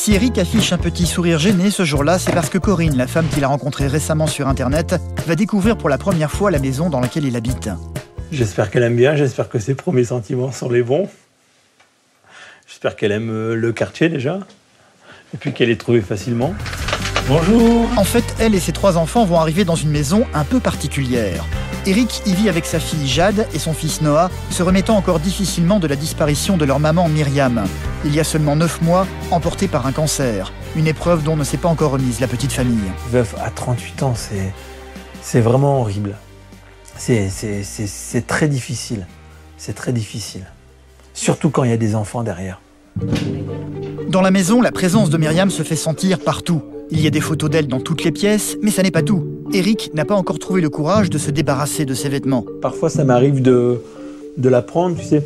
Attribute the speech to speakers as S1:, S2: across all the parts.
S1: Si Eric affiche un petit sourire gêné ce jour-là, c'est parce que Corinne, la femme qu'il a rencontrée récemment sur Internet, va découvrir pour la première fois la maison dans laquelle il habite.
S2: J'espère qu'elle aime bien, j'espère que ses premiers sentiments sont les bons. J'espère qu'elle aime le quartier déjà, et puis qu'elle est trouvée facilement. Bonjour.
S1: En fait, elle et ses 3 enfants vont arriver dans une maison un peu particulière. Eric y vit avec sa fille Jade et son fils Noah, se remettant encore difficilement de la disparition de leur maman Myriam. Il y a seulement 9 mois, emportée par un cancer. Une épreuve dont ne s'est pas encore remise la petite famille.
S2: Veuf à 38 ans, c'est vraiment horrible. C'est très difficile. C'est très difficile. Surtout quand il y a des enfants derrière.
S1: Dans la maison, la présence de Myriam se fait sentir partout. Il y a des photos d'elle dans toutes les pièces, mais ça n'est pas tout. Eric n'a pas encore trouvé le courage de se débarrasser de ses vêtements.
S2: Parfois, ça m'arrive de la prendre, tu sais,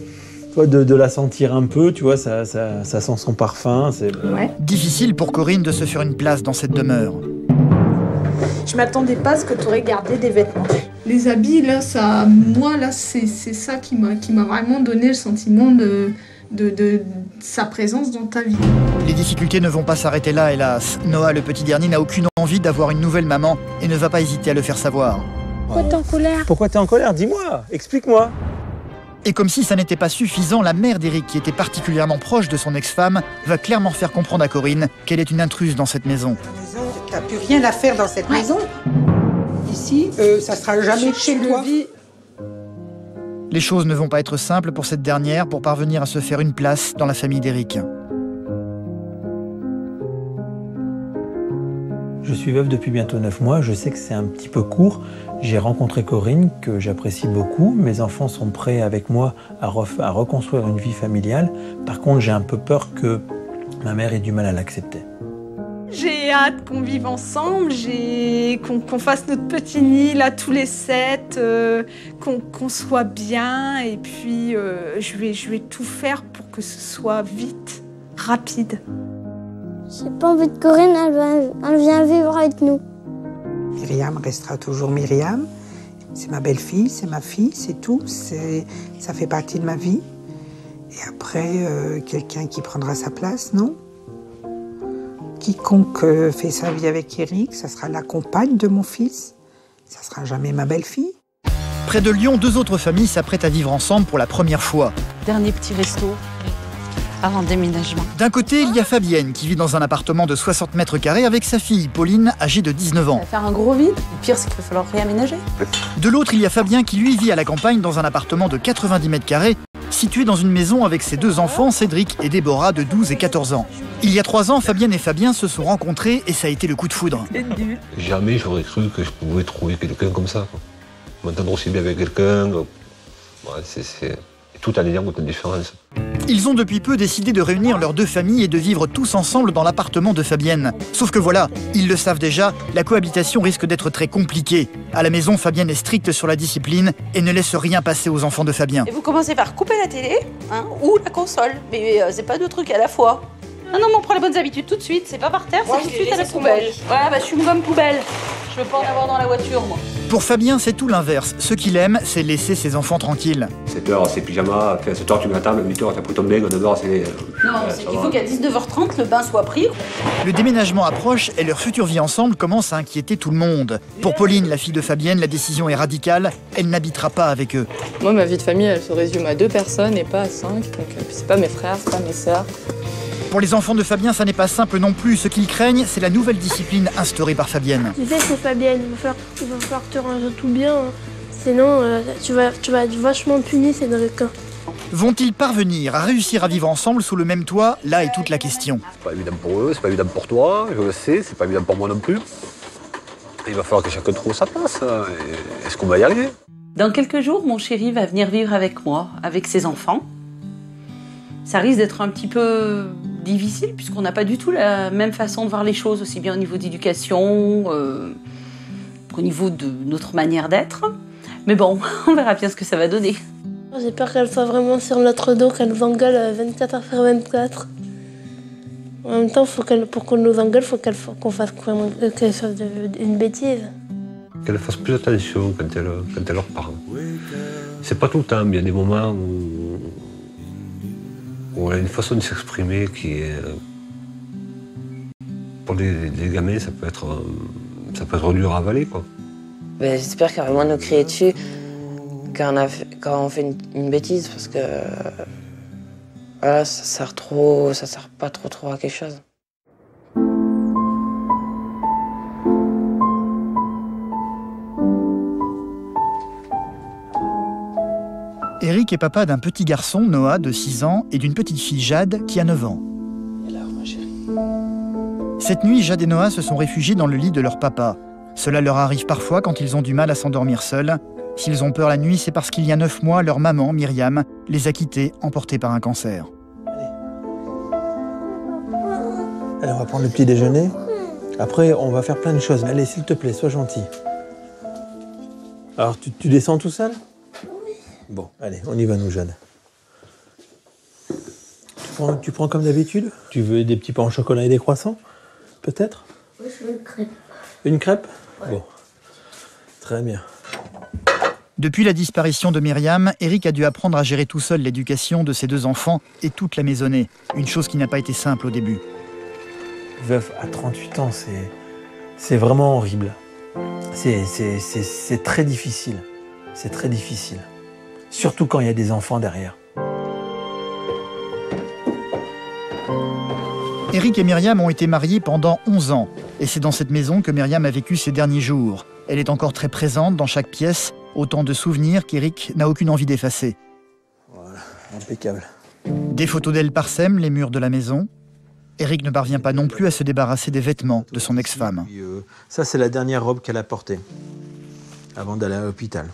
S2: de la sentir un peu, tu vois, ça sent son parfum.
S3: Ouais.
S1: Difficile pour Corinne de se faire une place dans cette demeure.
S3: Je m'attendais pas à ce que tu aurais gardé des vêtements.
S4: Les habits, là, c'est ça qui m'a vraiment donné le sentiment de sa présence dans ta vie.
S1: Les difficultés ne vont pas s'arrêter là, hélas. Noah, le petit dernier, n'a aucune envie d'avoir une nouvelle maman et ne va pas hésiter à le faire savoir.
S3: Pourquoi t'es en colère?
S2: Pourquoi t'es en colère? Dis-moi, explique-moi.
S1: Et comme si ça n'était pas suffisant, la mère d'Eric, qui était particulièrement proche de son ex-femme, va clairement faire comprendre à Corinne qu'elle est une intruse dans cette maison.
S5: T'as plus rien à faire dans cette maison. Ici, ça sera jamais chez toi.
S1: Les choses ne vont pas être simples pour cette dernière pour parvenir à se faire une place dans la famille d'Eric.
S2: Je suis veuf depuis bientôt 9 mois, je sais que c'est un petit peu court. J'ai rencontré Corinne, que j'apprécie beaucoup. Mes enfants sont prêts avec moi à reconstruire une vie familiale. Par contre, j'ai un peu peur que ma mère ait du mal à l'accepter.
S3: J'ai hâte qu'on vive ensemble, qu'on fasse notre petit nid là tous les 7, qu'on soit bien et puis je vais tout faire pour que ce soit vite, rapide.
S6: J'ai pas envie de Corinne, elle vient vivre avec nous.
S5: Myriam restera toujours Myriam. C'est ma belle-fille, c'est ma fille, c'est tout. Ça fait partie de ma vie. Et après, quelqu'un qui prendra sa place, non? Quiconque fait sa vie avec Eric, ça sera la compagne de mon fils. Ça sera jamais ma belle-fille.
S1: Près de Lyon, 2 autres familles s'apprêtent à vivre ensemble pour la première fois.
S7: Dernier petit resto avant le déménagement.
S1: D'un côté, il y a Fabienne qui vit dans un appartement de 60 mètres carrés avec sa fille Pauline, âgée de 19 ans.
S7: Ça va faire un gros vide. Le pire, c'est qu'il va falloir réaménager.
S1: De l'autre, il y a Fabien qui lui vit à la campagne dans un appartement de 90 mètres carrés, situé dans une maison avec ses 2 enfants, Cédric et Déborah, de 12 et 14 ans. Il y a 3 ans, Fabienne et Fabien se sont rencontrés et ça a été le coup de foudre.
S8: Jamais j'aurais cru que je pouvais trouver quelqu'un comme ça. M'entendre aussi bien avec quelqu'un, c'est tout à dire aucune différence.
S1: Ils ont depuis peu décidé de réunir leurs 2 familles et de vivre tous ensemble dans l'appartement de Fabienne. Sauf que voilà, ils le savent déjà, la cohabitation risque d'être très compliquée. À la maison, Fabienne est stricte sur la discipline et ne laisse rien passer aux enfants de Fabien.
S7: Et vous commencez par couper la télé ou la console. Mais c'est pas 2 trucs à la fois. Ah non, mais on prend les bonnes habitudes tout de suite. C'est pas par terre, c'est tout de suite à la poubelle. Ouais, bah je suis une gomme poubelle. Je veux pas en avoir dans la voiture, moi.
S1: Pour Fabien, c'est tout l'inverse. Ce qu'il aime, c'est laisser ses enfants tranquilles.
S8: 7h, c'est pyjama, 7h, tu mets la table, 8h, t'as pris ton bain, 9h, c'est...
S7: Non, c'est qu'il faut qu'à 19h30, le bain soit pris.
S1: Le déménagement approche et leur future vie ensemble commence à inquiéter tout le monde. Pour Pauline, la fille de Fabienne, la décision est radicale. Elle n'habitera pas avec eux.
S9: Moi, ma vie de famille, elle se résume à 2 personnes et pas à 5. Donc, c'est pas mes frères, c'est pas mes sœurs.
S1: Pour les enfants de Fabien, ça n'est pas simple non plus. Ce qu'ils craignent, c'est la nouvelle discipline instaurée par Fabienne.
S6: Tu sais, c'est Fabienne, il va falloir te ranger tout bien. Sinon, tu vas être vachement puni, Cédric.
S1: Vont-ils parvenir à réussir à vivre ensemble sous le même toit? Là est toute la question.
S8: C'est pas évident pour eux, c'est pas évident pour toi, je le sais, c'est pas évident pour moi non plus. Il va falloir que chacun trouve sa place. Est-ce qu'on va y arriver?
S7: Dans quelques jours, mon chéri va venir vivre avec moi, avec ses enfants. Ça risque d'être un petit peu difficile puisqu'on n'a pas du tout la même façon de voir les choses, aussi bien au niveau d'éducation qu'au niveau de notre manière d'être. Mais bon, on verra bien ce que ça va donner.
S6: J'ai peur qu'elle soit vraiment sur notre dos, qu'elle nous engueule 24 heures sur 24. En même temps, pour qu'on nous engueule, il faut qu'on fasse quelque chose d'une bêtise.
S8: Qu'elle fasse plus attention quand elle leur parle. C'est pas tout le temps, mais il y a des moments où elle a une façon de s'exprimer qui est Pour les gamins, ça peut être dur à avaler, quoi.
S10: J'espère qu'elle va moins nous crier dessus quand on fait une bêtise, parce que voilà, ça sert pas trop à quelque chose.
S1: Eric est papa d'un petit garçon, Noah, de 6 ans, et d'une petite fille, Jade, qui a 9 ans.
S10: Alors, ma chérie.
S1: Cette nuit, Jade et Noah se sont réfugiés dans le lit de leur papa. Cela leur arrive parfois quand ils ont du mal à s'endormir seuls. S'ils ont peur la nuit, c'est parce qu'il y a 9 mois, leur maman, Myriam, les a quittés, emportés par un cancer.
S2: Allez, on va prendre le petit déjeuner. Après, on va faire plein de choses. Allez, s'il te plaît, sois gentil. Alors, tu descends tout seul? Oui. Bon, allez, on y va, nous, Jade. Tu prends comme d'habitude? Tu veux des petits pains au chocolat et des croissants? Peut-être?
S6: Oui, je veux une crêpe.
S2: Une crêpe?
S6: Ouais.
S2: Bon. Très bien.
S1: Depuis la disparition de Myriam, Eric a dû apprendre à gérer tout seul l'éducation de ses 2 enfants et toute la maisonnée. Une chose qui n'a pas été simple au début.
S2: Veuf à 38 ans, c'est vraiment horrible. C'est très difficile. C'est très difficile. Surtout quand il y a des enfants derrière.
S1: Eric et Myriam ont été mariés pendant 11 ans. Et c'est dans cette maison que Myriam a vécu ses derniers jours. Elle est encore très présente dans chaque pièce, autant de souvenirs qu'Eric n'a aucune envie d'effacer.
S2: Voilà, impeccable.
S1: Des photos d'elle parsèment les murs de la maison. Eric ne parvient pas non plus à se débarrasser des vêtements de son ex-femme.
S2: Ça, c'est la dernière robe qu'elle a portée, avant d'aller à l'hôpital.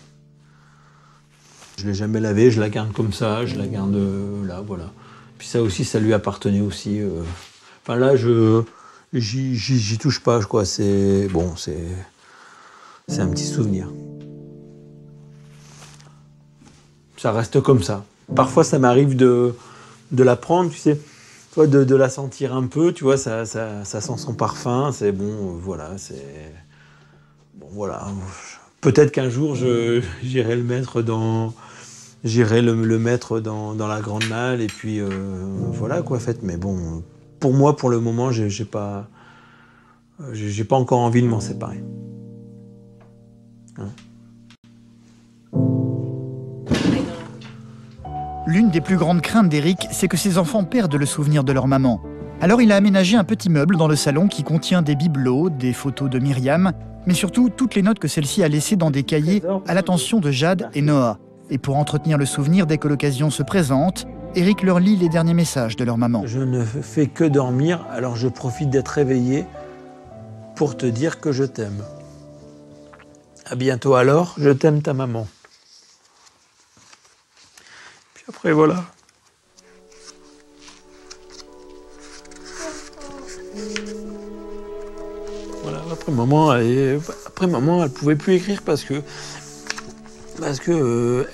S2: Je ne l'ai jamais lavée, je la garde comme ça, je la garde là, voilà. Puis ça aussi, ça lui appartenait aussi. Enfin là, j'y touche pas, quoi. C'est bon, c'est un petit souvenir. Ça reste comme ça. Parfois, ça m'arrive de la prendre, tu sais, toi, de la sentir un peu, tu vois, ça sent son parfum. C'est bon, voilà, c'est bon, voilà. Peut-être qu'un jour, j'irai le mettre dans. J'irai le mettre dans la grande malle et puis voilà quoi, fait. Mais bon, pour moi, pour le moment, j'ai pas encore envie de m'en séparer. Hein?
S1: L'une des plus grandes craintes d'Eric, c'est que ses enfants perdent le souvenir de leur maman. Alors il a aménagé un petit meuble dans le salon qui contient des bibelots, des photos de Myriam, mais surtout toutes les notes que celle-ci a laissées dans des cahiers à l'attention de Jade et Noah. Et pour entretenir le souvenir dès que l'occasion se présente, Eric leur lit les derniers messages de leur maman.
S2: Je ne fais que dormir, alors je profite d'être réveillé pour te dire que je t'aime. À bientôt alors, je t'aime ta maman. Puis après voilà. Voilà, après maman, elle pouvait plus écrire parce que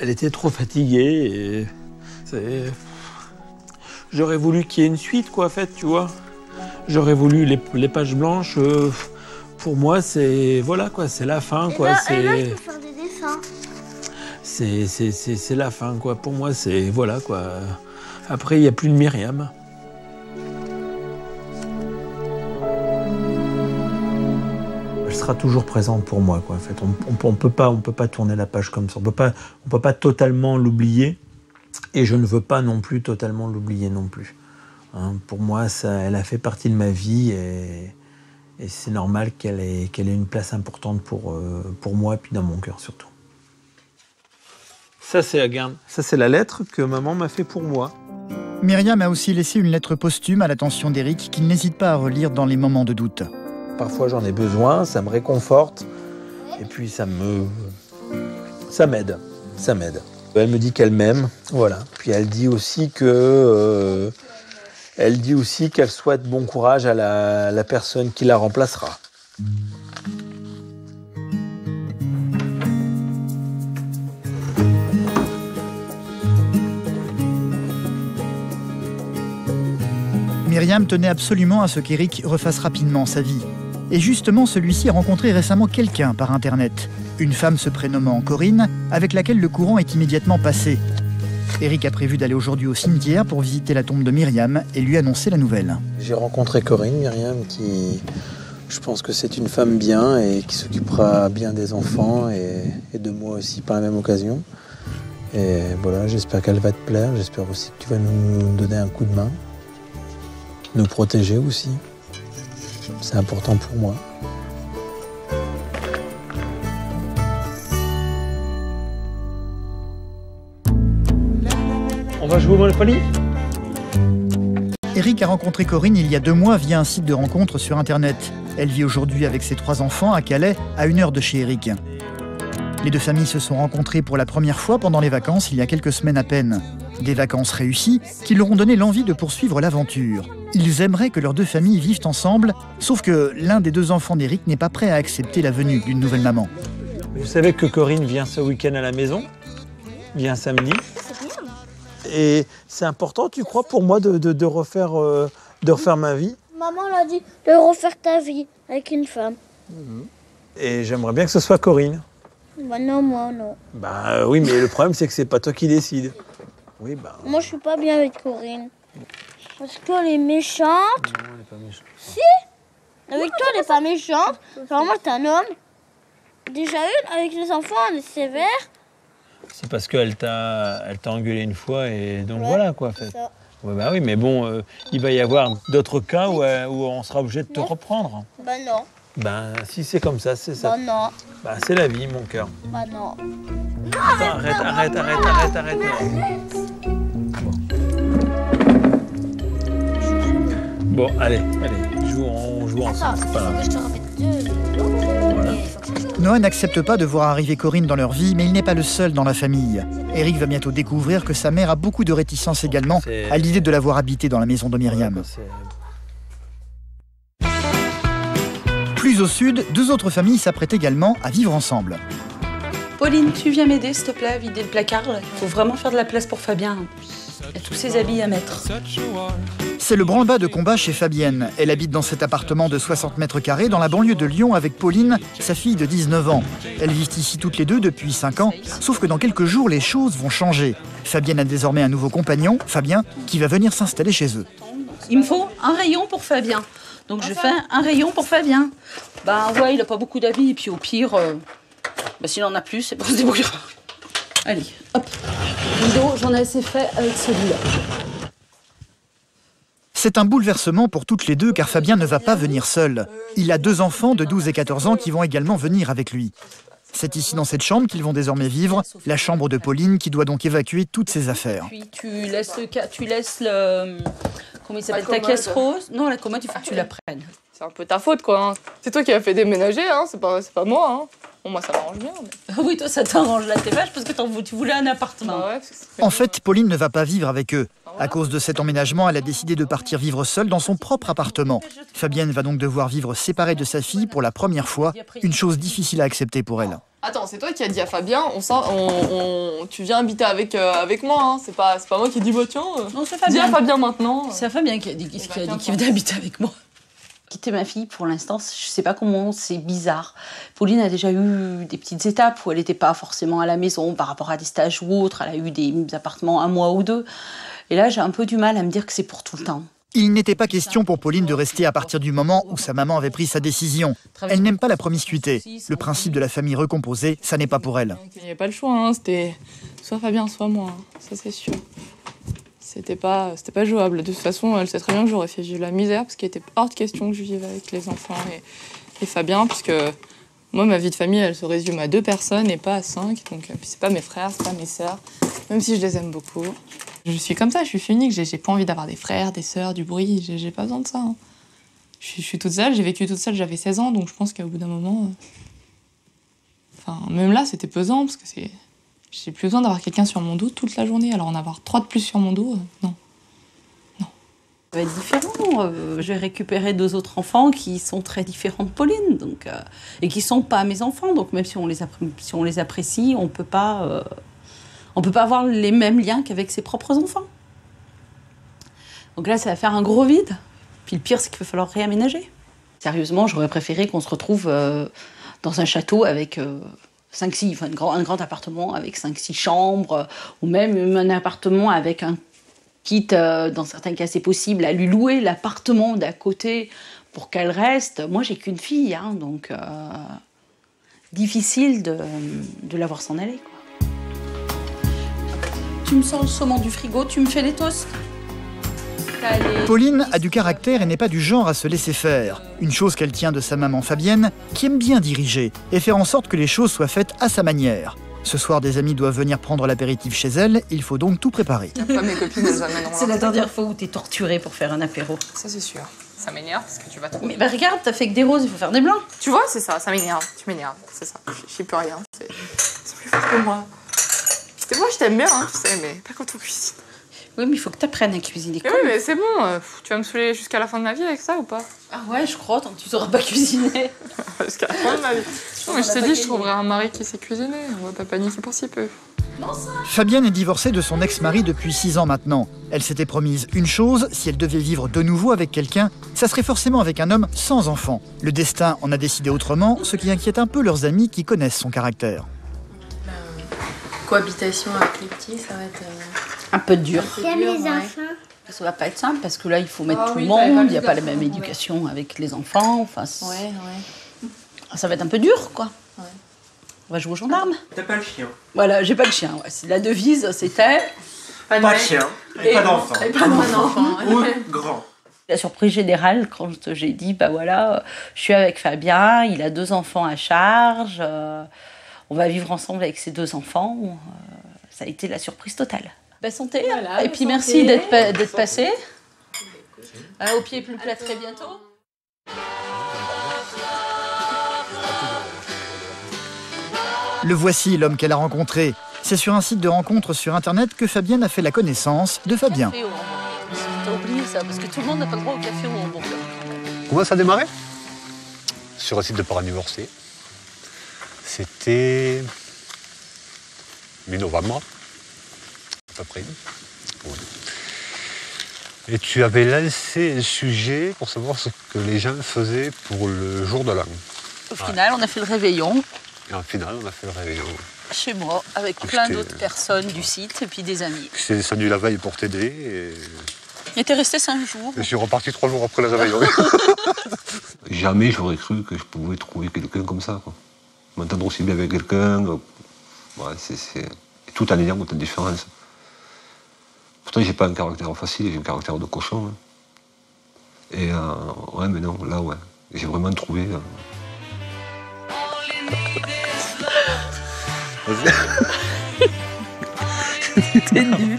S2: elle était trop fatiguée et j'aurais voulu qu'il y ait une suite, quoi, en fait, tu vois. J'aurais voulu les pages blanches. Pour moi, c'est voilà, quoi, c'est la fin, quoi.
S6: Et là, je peux faire des dessins.
S2: C'est la fin, quoi. Pour moi, c'est voilà, quoi. Après, il n'y a plus de Myriam. Elle sera toujours présente pour moi, quoi. En fait, on peut pas tourner la page comme ça. On peut pas totalement l'oublier, et je ne veux pas non plus totalement l'oublier non plus. Hein, pour moi, elle a fait partie de ma vie, et c'est normal qu'elle ait une place importante pour moi, et puis dans mon cœur surtout. Ça, c'est la lettre que maman m'a fait pour moi.
S1: Myriam a aussi laissé une lettre posthume à l'attention d'Eric qu'il n'hésite pas à relire dans les moments de doute.
S2: Parfois j'en ai besoin, ça me réconforte et puis ça m'aide. Elle me dit qu'elle m'aime, voilà. Puis elle dit aussi qu'elle souhaite bon courage à la personne qui la remplacera.
S1: Myriam tenait absolument à ce qu'Eric refasse rapidement sa vie. Et justement, celui-ci a rencontré récemment quelqu'un par Internet. Une femme se prénommant Corinne, avec laquelle le courant est immédiatement passé. Eric a prévu d'aller aujourd'hui au cimetière pour visiter la tombe de Myriam et lui annoncer la nouvelle.
S2: J'ai rencontré Corinne, Myriam, qui, je pense que c'est une femme bien et qui s'occupera bien des enfants et de moi aussi par la même occasion. Et voilà, j'espère qu'elle va te plaire, j'espère aussi que tu vas nous donner un coup de main, nous protéger aussi. C'est important pour moi. On va jouer au Monopoly ?
S1: Eric a rencontré Corinne il y a 2 mois via un site de rencontre sur Internet. Elle vit aujourd'hui avec ses 3 enfants à Calais, à 1 heure de chez Eric. Les 2 familles se sont rencontrées pour la première fois pendant les vacances il y a quelques semaines à peine. Des vacances réussies qui leur ont donné l'envie de poursuivre l'aventure. Ils aimeraient que leurs 2 familles vivent ensemble, sauf que l'un des 2 enfants d'Eric n'est pas prêt à accepter la venue d'une nouvelle maman.
S2: Vous savez que Corinne vient ce week-end à la maison, vient samedi. Et c'est important, tu crois, pour moi de refaire ma vie?
S6: Maman l'a dit de refaire ta vie avec une femme.
S2: Et j'aimerais bien que ce soit Corinne.
S6: Bah non, moi non.
S2: Bah oui, mais le problème, c'est que c'est pas toi qui décides. Oui, bah...
S6: Moi, je suis pas bien avec Corinne. Parce qu'elle est méchante.
S2: Non, elle est pas méchante.
S6: Si. Avec toi, elle est pas méchante. Genre, moi, t'es un homme. Déjà une, avec les enfants, elle est sévère.
S2: C'est parce qu'elle t'a engueulé une fois et donc
S6: Ouais,
S2: voilà quoi. En fait.
S6: ça.
S2: Ouais, bah oui, mais bon, il va y avoir d'autres cas où on sera obligé de te reprendre.
S6: Bah non.
S2: Ben si c'est comme ça, c'est ça.
S6: Bah non.
S2: Bah c'est la vie, mon cœur.
S6: Bah non.
S2: Attends, arrête. Bon, allez, on joue ensemble, c'est pas grave.
S6: Je te répète 2.
S2: Voilà.
S1: Noah n'accepte pas de voir arriver Corinne dans leur vie, mais il n'est pas le seul dans la famille. Eric va bientôt découvrir que sa mère a beaucoup de réticence également à l'idée de l'avoir habité dans la maison de Myriam. Plus au sud, 2 autres familles s'apprêtent également à vivre ensemble.
S7: Pauline, tu viens m'aider, s'il te plaît, à vider le placard. Il faut vraiment faire de la place pour Fabien. Il y a tous ses habits à mettre.
S1: C'est le branle-bas de combat chez Fabienne. Elle habite dans cet appartement de 60 mètres carrés dans la banlieue de Lyon avec Pauline, sa fille de 19 ans. Elles vivent ici toutes les 2 depuis 5 ans, sauf que dans quelques jours, les choses vont changer. Fabienne a désormais un nouveau compagnon, Fabien, qui va venir s'installer chez eux.
S7: Il me faut un rayon pour Fabien. Donc je fais un rayon pour Fabien. Bah ouais, il a pas beaucoup d'habits, et puis au pire, s'il en a plus, c'est pour se débrouiller. Allez, hop. Rideau, j'en ai assez fait avec celui-là.
S1: C'est un bouleversement pour toutes les 2 car Fabien ne va pas venir seul. Il a 2 enfants de 12 et 14 ans qui vont également venir avec lui. C'est ici dans cette chambre qu'ils vont désormais vivre, la chambre de Pauline qui doit donc évacuer toutes ses affaires.
S7: Puis tu laisses le comment il s'appelle, ta caisse rose. Non, la commode, il faut que tu la prennes.
S9: C'est un peu ta faute, quoi. Hein. C'est toi qui as fait déménager, hein. C'est pas moi. Hein. Bon, moi, ça m'arrange bien. Mais...
S7: Oui, toi, ça t'arrange là, t'es vache parce que tu voulais un appartement.
S9: Bah ouais,
S1: en fait, Pauline ne va pas vivre avec eux. À cause de cet emménagement, elle a décidé de partir vivre seule dans son propre appartement. Fabienne va donc devoir vivre séparée de sa fille pour la première fois, une chose difficile à accepter pour elle.
S9: Attends, c'est toi qui as dit à Fabien, tu viens habiter avec moi, hein. C'est pas moi qui ai dit, bah tiens,
S7: non, c'est Fabien.
S9: Dis à Fabien maintenant.
S7: C'est Fabien qui a dit qu'il venait habiter avec moi. Quitter ma fille, pour l'instant, je sais pas comment, c'est bizarre. Pauline a déjà eu des petites étapes où elle n'était pas forcément à la maison par rapport à des stages ou autres. Elle a eu des appartements 1 mois ou 2. Et là, j'ai un peu du mal à me dire que c'est pour tout le temps.
S1: Il n'était pas question pour Pauline de rester à partir du moment où sa maman avait pris sa décision. Elle n'aime pas la promiscuité. Le principe de la famille recomposée, ça n'est pas pour elle.
S9: Il n'y avait pas le choix, hein. C'était soit Fabien, soit moi, hein. Ça c'est sûr. C'était pas jouable. De toute façon, elle sait très bien que j'aurais fait vivre la misère parce qu'il était hors de question que je vive avec les enfants et Fabien, puisque moi, ma vie de famille, elle se résume à 2 personnes et pas à 5. Donc, c'est pas mes frères, c'est pas mes sœurs, même si je les aime beaucoup. Je suis comme ça, je suis unique, j'ai pas envie d'avoir des frères, des sœurs, du bruit, j'ai pas besoin de ça. Hein. Je suis toute seule, j'ai vécu toute seule, j'avais 16 ans, donc je pense qu'au bout d'un moment... Enfin, même là, c'était pesant, parce que j'ai plus besoin d'avoir quelqu'un sur mon dos toute la journée, alors en avoir 3 de plus sur mon dos, non.
S7: Ça va être différent. Je vais récupérer 2 autres enfants qui sont très différents de Pauline, donc, et qui sont pas mes enfants, donc même si on les apprécie, on peut pas avoir les mêmes liens qu'avec ses propres enfants. Donc là, ça va faire un gros vide. Puis le pire, c'est qu'il va falloir réaménager. Sérieusement, j'aurais préféré qu'on se retrouve dans un château avec un grand appartement avec 5-6 chambres, ou même un appartement avec un quitte, dans certains cas c'est possible, à lui louer l'appartement d'à côté pour qu'elle reste. Moi j'ai qu'une fille, hein, donc difficile de la voir s'en aller, quoi. Tu me sors le saumon du frigo, tu me fais les toasts.
S1: Pauline a du caractère et n'est pas du genre à se laisser faire. Une chose qu'elle tient de sa maman Fabienne, qui aime bien diriger et faire en sorte que les choses soient faites à sa manière. Ce soir, des amis doivent venir prendre l'apéritif chez elle, il faut donc tout préparer.
S9: Après, mes copines, elles amèneront.
S7: C'est la dernière fois où t'es torturée pour faire un apéro.
S9: Ça, c'est sûr. Ça m'énerve parce que tu vas trop.
S7: Mais bah regarde, t'as fait que des roses, il faut faire des blancs.
S9: Tu vois, c'est ça m'énerve. Tu m'énerves, c'est ça. Je sais plus rien. C'est plus fort que moi. Moi, je t'aime bien, hein, tu sais, mais pas quand on cuisine.
S7: Oui, mais il faut que t'apprennes à cuisiner.
S9: Oui, mais c'est bon. Tu vas me saouler jusqu'à la fin de ma vie avec ça ou pas?
S7: Ah ouais, je crois, tant que tu sauras pas cuisiner.
S9: Jusqu'à la fin de ma vie. Non, mais je t'ai dit, je trouverai un mari qui sait cuisiner. On va pas paniquer pour si peu.
S1: Fabienne est divorcée de son ex-mari depuis 6 ans maintenant. Elle s'était promise une chose, si elle devait vivre de nouveau avec quelqu'un, ça serait forcément avec un homme sans enfant. Le destin en a décidé autrement, ce qui inquiète un peu leurs amis qui connaissent son caractère.
S11: Cohabitation avec les petits, ça va être
S7: un peu dur. Ça va pas être simple parce que là, il faut mettre tout le monde, il n'y a pas la même éducation avec les enfants. Enfin, ça va être un peu dur, quoi. Ouais. On va jouer aux gendarmes.
S2: T'as pas le chien.
S7: Voilà, j'ai pas le chien. Ouais. La devise, c'était...
S2: Pas de chien et pas d'enfant.
S7: Et pas d'enfant.
S2: Ou grand.
S7: La surprise générale, quand j'ai dit, bah voilà, je suis avec Fabien, il a 2 enfants à charge, on va vivre ensemble avec ses 2 enfants, ça a été la surprise totale. Bah, santé, voilà, et puis santé. Merci d'être passé. Au pied plus plat très bientôt.
S1: Le voici, l'homme qu'elle a rencontré. C'est sur un site de rencontre sur Internet que Fabienne a fait la connaissance de Fabien.
S7: T'as oublié ça, parce que tout le monde n'a pas le droit au café ou au hamburger.
S8: Comment ça a démarré? Sur un site de parents divorcés. C'était mi-novembre, à peu près. Ouais. Et tu avais lancé un sujet pour savoir ce que les gens faisaient pour le jour de l'an.
S7: Au final, on a fait le réveillon.
S8: Et en final, on a fait le réveillon.
S7: Chez moi, avec plein d'autres personnes du site et puis des amis.
S8: Je suis descendu la veille pour t'aider.
S7: Il était resté 5 jours.
S8: Je suis reparti 3 jours après le réveillon. Jamais j'aurais cru que je pouvais trouver quelqu'un comme ça, quoi. M'entendre aussi bien avec quelqu'un. Ouais, c'est tout en ayant autant de différence. Pourtant, j'ai pas un caractère facile, j'ai un caractère de cochon. Hein. Et ouais, mais non, là, ouais. J'ai vraiment trouvé.
S7: T'es nul.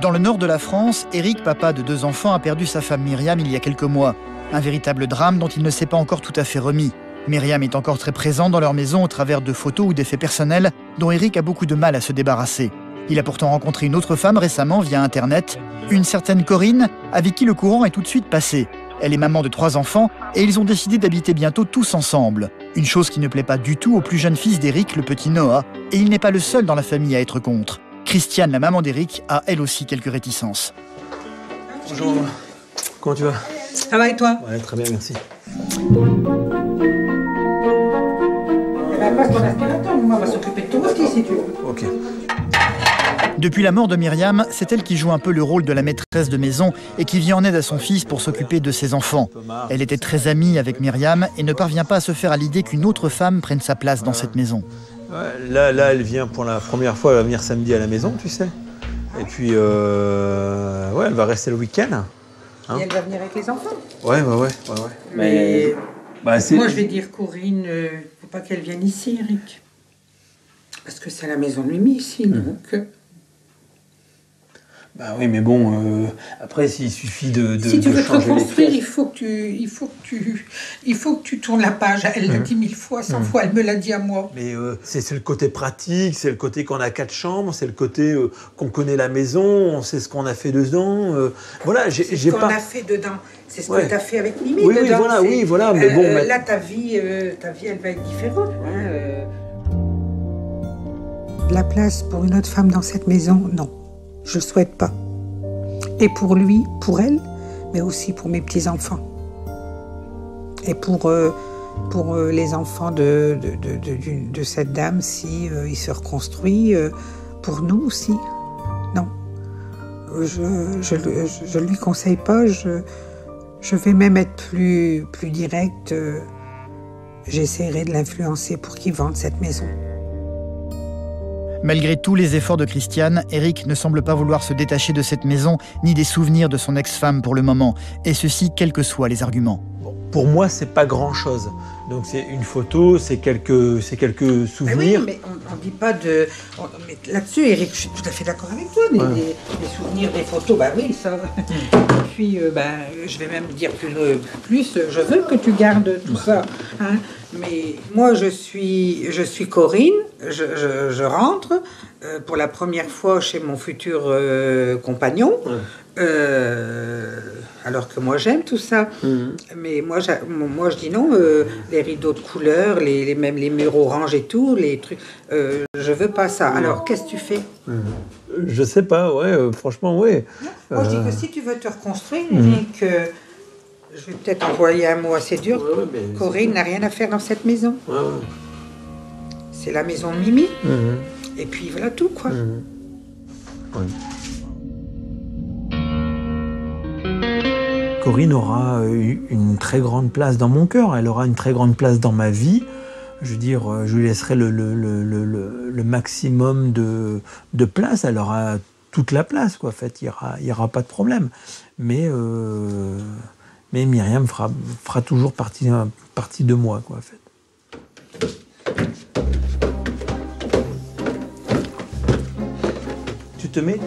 S1: Dans le nord de la France, Eric, papa de 2 enfants, a perdu sa femme Myriam il y a quelques mois. Un véritable drame dont il ne s'est pas encore tout à fait remis. Myriam est encore très présente dans leur maison au travers de photos ou d'effets personnels dont Eric a beaucoup de mal à se débarrasser. Il a pourtant rencontré une autre femme récemment via Internet, une certaine Corinne, avec qui le courant est tout de suite passé. Elle est maman de 3 enfants et ils ont décidé d'habiter bientôt tous ensemble. Une chose qui ne plaît pas du tout au plus jeune fils d'Eric, le petit Noah, et il n'est pas le seul dans la famille à être contre. Christiane, la maman d'Eric, a elle aussi quelques réticences.
S2: Bonjour. Comment tu vas?
S12: Ça va et toi?
S2: Ouais, très bien, merci.
S12: Elle passe ton aspirateur, maman va s'occuper de ton aussi si tu veux.
S2: Ok.
S1: Depuis la mort de Myriam, c'est elle qui joue un peu le rôle de la maîtresse de maison et qui vient en aide à son fils pour s'occuper de ses enfants. Elle était très amie avec Myriam et ne parvient pas à se faire à l'idée qu'une autre femme prenne sa place dans cette maison.
S2: Ouais, là, elle vient pour la première fois, elle va venir samedi à la maison, tu sais. Et puis, ouais, elle va rester le week-end. Hein.
S12: Et elle va venir avec les enfants.
S2: Ouais.
S12: Mais
S2: bah,
S12: moi, je vais dire, Corinne, faut pas qu'elle vienne ici, Eric. Parce que c'est la maison de Mimi ici, donc...
S2: Bah oui, mais bon, après, s'il suffit de
S12: si tu veux te reconstruire,
S2: il
S12: faut que tu tournes la page. Elle l'a dit 1000 fois, 100 fois, elle me l'a dit à moi.
S2: Mais c'est le côté pratique, c'est le côté qu'on a 4 chambres, c'est le côté qu'on connaît la maison, on sait ce qu'on a fait dedans. Voilà, j'ai
S12: ce
S2: pas...
S12: qu'on a fait dedans. C'est ce que tu as fait avec Mimi
S2: oui,
S12: dedans.
S2: Oui, voilà, mais bon...
S12: Là, ta vie, elle va être différente.
S5: De la place pour une autre femme dans cette maison, non. Je le souhaite pas. Et pour lui, pour elle, mais aussi pour mes petits-enfants. Et pour les enfants de cette dame, si il se reconstruit, pour nous aussi. Non. Je lui conseille pas, je vais même être plus directe. J'essaierai de l'influencer pour qu'il vende cette maison.
S1: Malgré tous les efforts de Christiane, Éric ne semble pas vouloir se détacher de cette maison ni des souvenirs de son ex-femme pour le moment, et ceci quels que soient les arguments.
S2: Pour moi, c'est pas grand-chose. Donc c'est une photo, c'est quelques souvenirs.
S12: Oui, mais on ne dit pas de... mais là-dessus, Éric, je suis tout à fait d'accord avec toi. Les souvenirs, des photos, bah oui, ça... Et puis, je vais même dire plus, je veux que tu gardes tout ça. Hein. Mais moi, je suis Corinne, je rentre pour la première fois chez mon futur compagnon. Alors que moi j'aime tout ça, mais moi je dis non, les rideaux de couleur, même les murs orange et tout, les trucs, je veux pas ça. Alors qu'est-ce que tu fais?
S2: Je sais pas, franchement, ouais.
S12: Moi je dis que si tu veux te reconstruire, Éric, je vais peut-être envoyer un mot assez dur. Corinne n'a rien à faire dans cette maison. C'est la maison de Mimi. Et puis voilà tout, quoi.
S2: Corinne aura une très grande place dans mon cœur, elle aura une très grande place dans ma vie. Je veux dire, je lui laisserai le maximum de place, elle aura toute la place, quoi. En fait, il y aura pas de problème. Mais Myriam fera toujours partie de moi, quoi, en fait. Tu te mets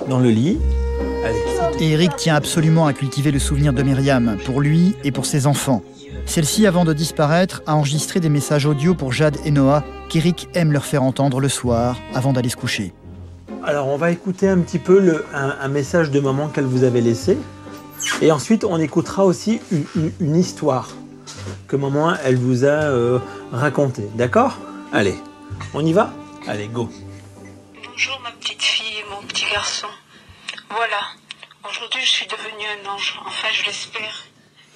S2: dans le lit.
S1: Et Éric tient absolument à cultiver le souvenir de Myriam, pour lui et pour ses enfants. Celle-ci, avant de disparaître, a enregistré des messages audio pour Jade et Noah qu'Éric aime leur faire entendre le soir, avant d'aller se coucher.
S2: Alors, on va écouter un petit peu un message de maman qu'elle vous avait laissé. Et ensuite, on écoutera aussi une histoire que maman, elle vous a racontée. D'accord? Allez, on y va? Allez, go.
S13: Bonjour ma petite fille et mon petit garçon. Voilà, aujourd'hui je suis devenue un ange, enfin je l'espère,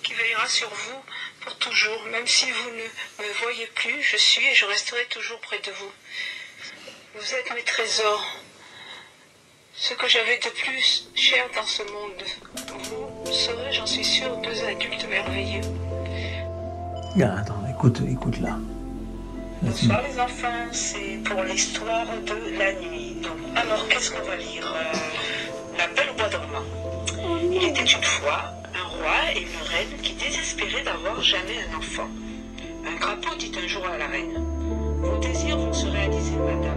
S13: qui veillera sur vous pour toujours. Même si vous ne me voyez plus, je suis et je resterai toujours près de vous. Vous êtes mes trésors, ce que j'avais de plus cher dans ce monde. Vous serez, j'en suis sûre, deux adultes merveilleux.
S2: Attends, écoute là.
S13: Bonsoir les enfants, c'est pour l'histoire de la nuit. Donc, alors qu'est-ce qu'on va lire? La Belle au bois dormant. Il était une fois un roi et une reine qui désespéraient d'avoir jamais un enfant. Un crapaud dit un jour à la reine: vos désirs vont se réaliser, madame.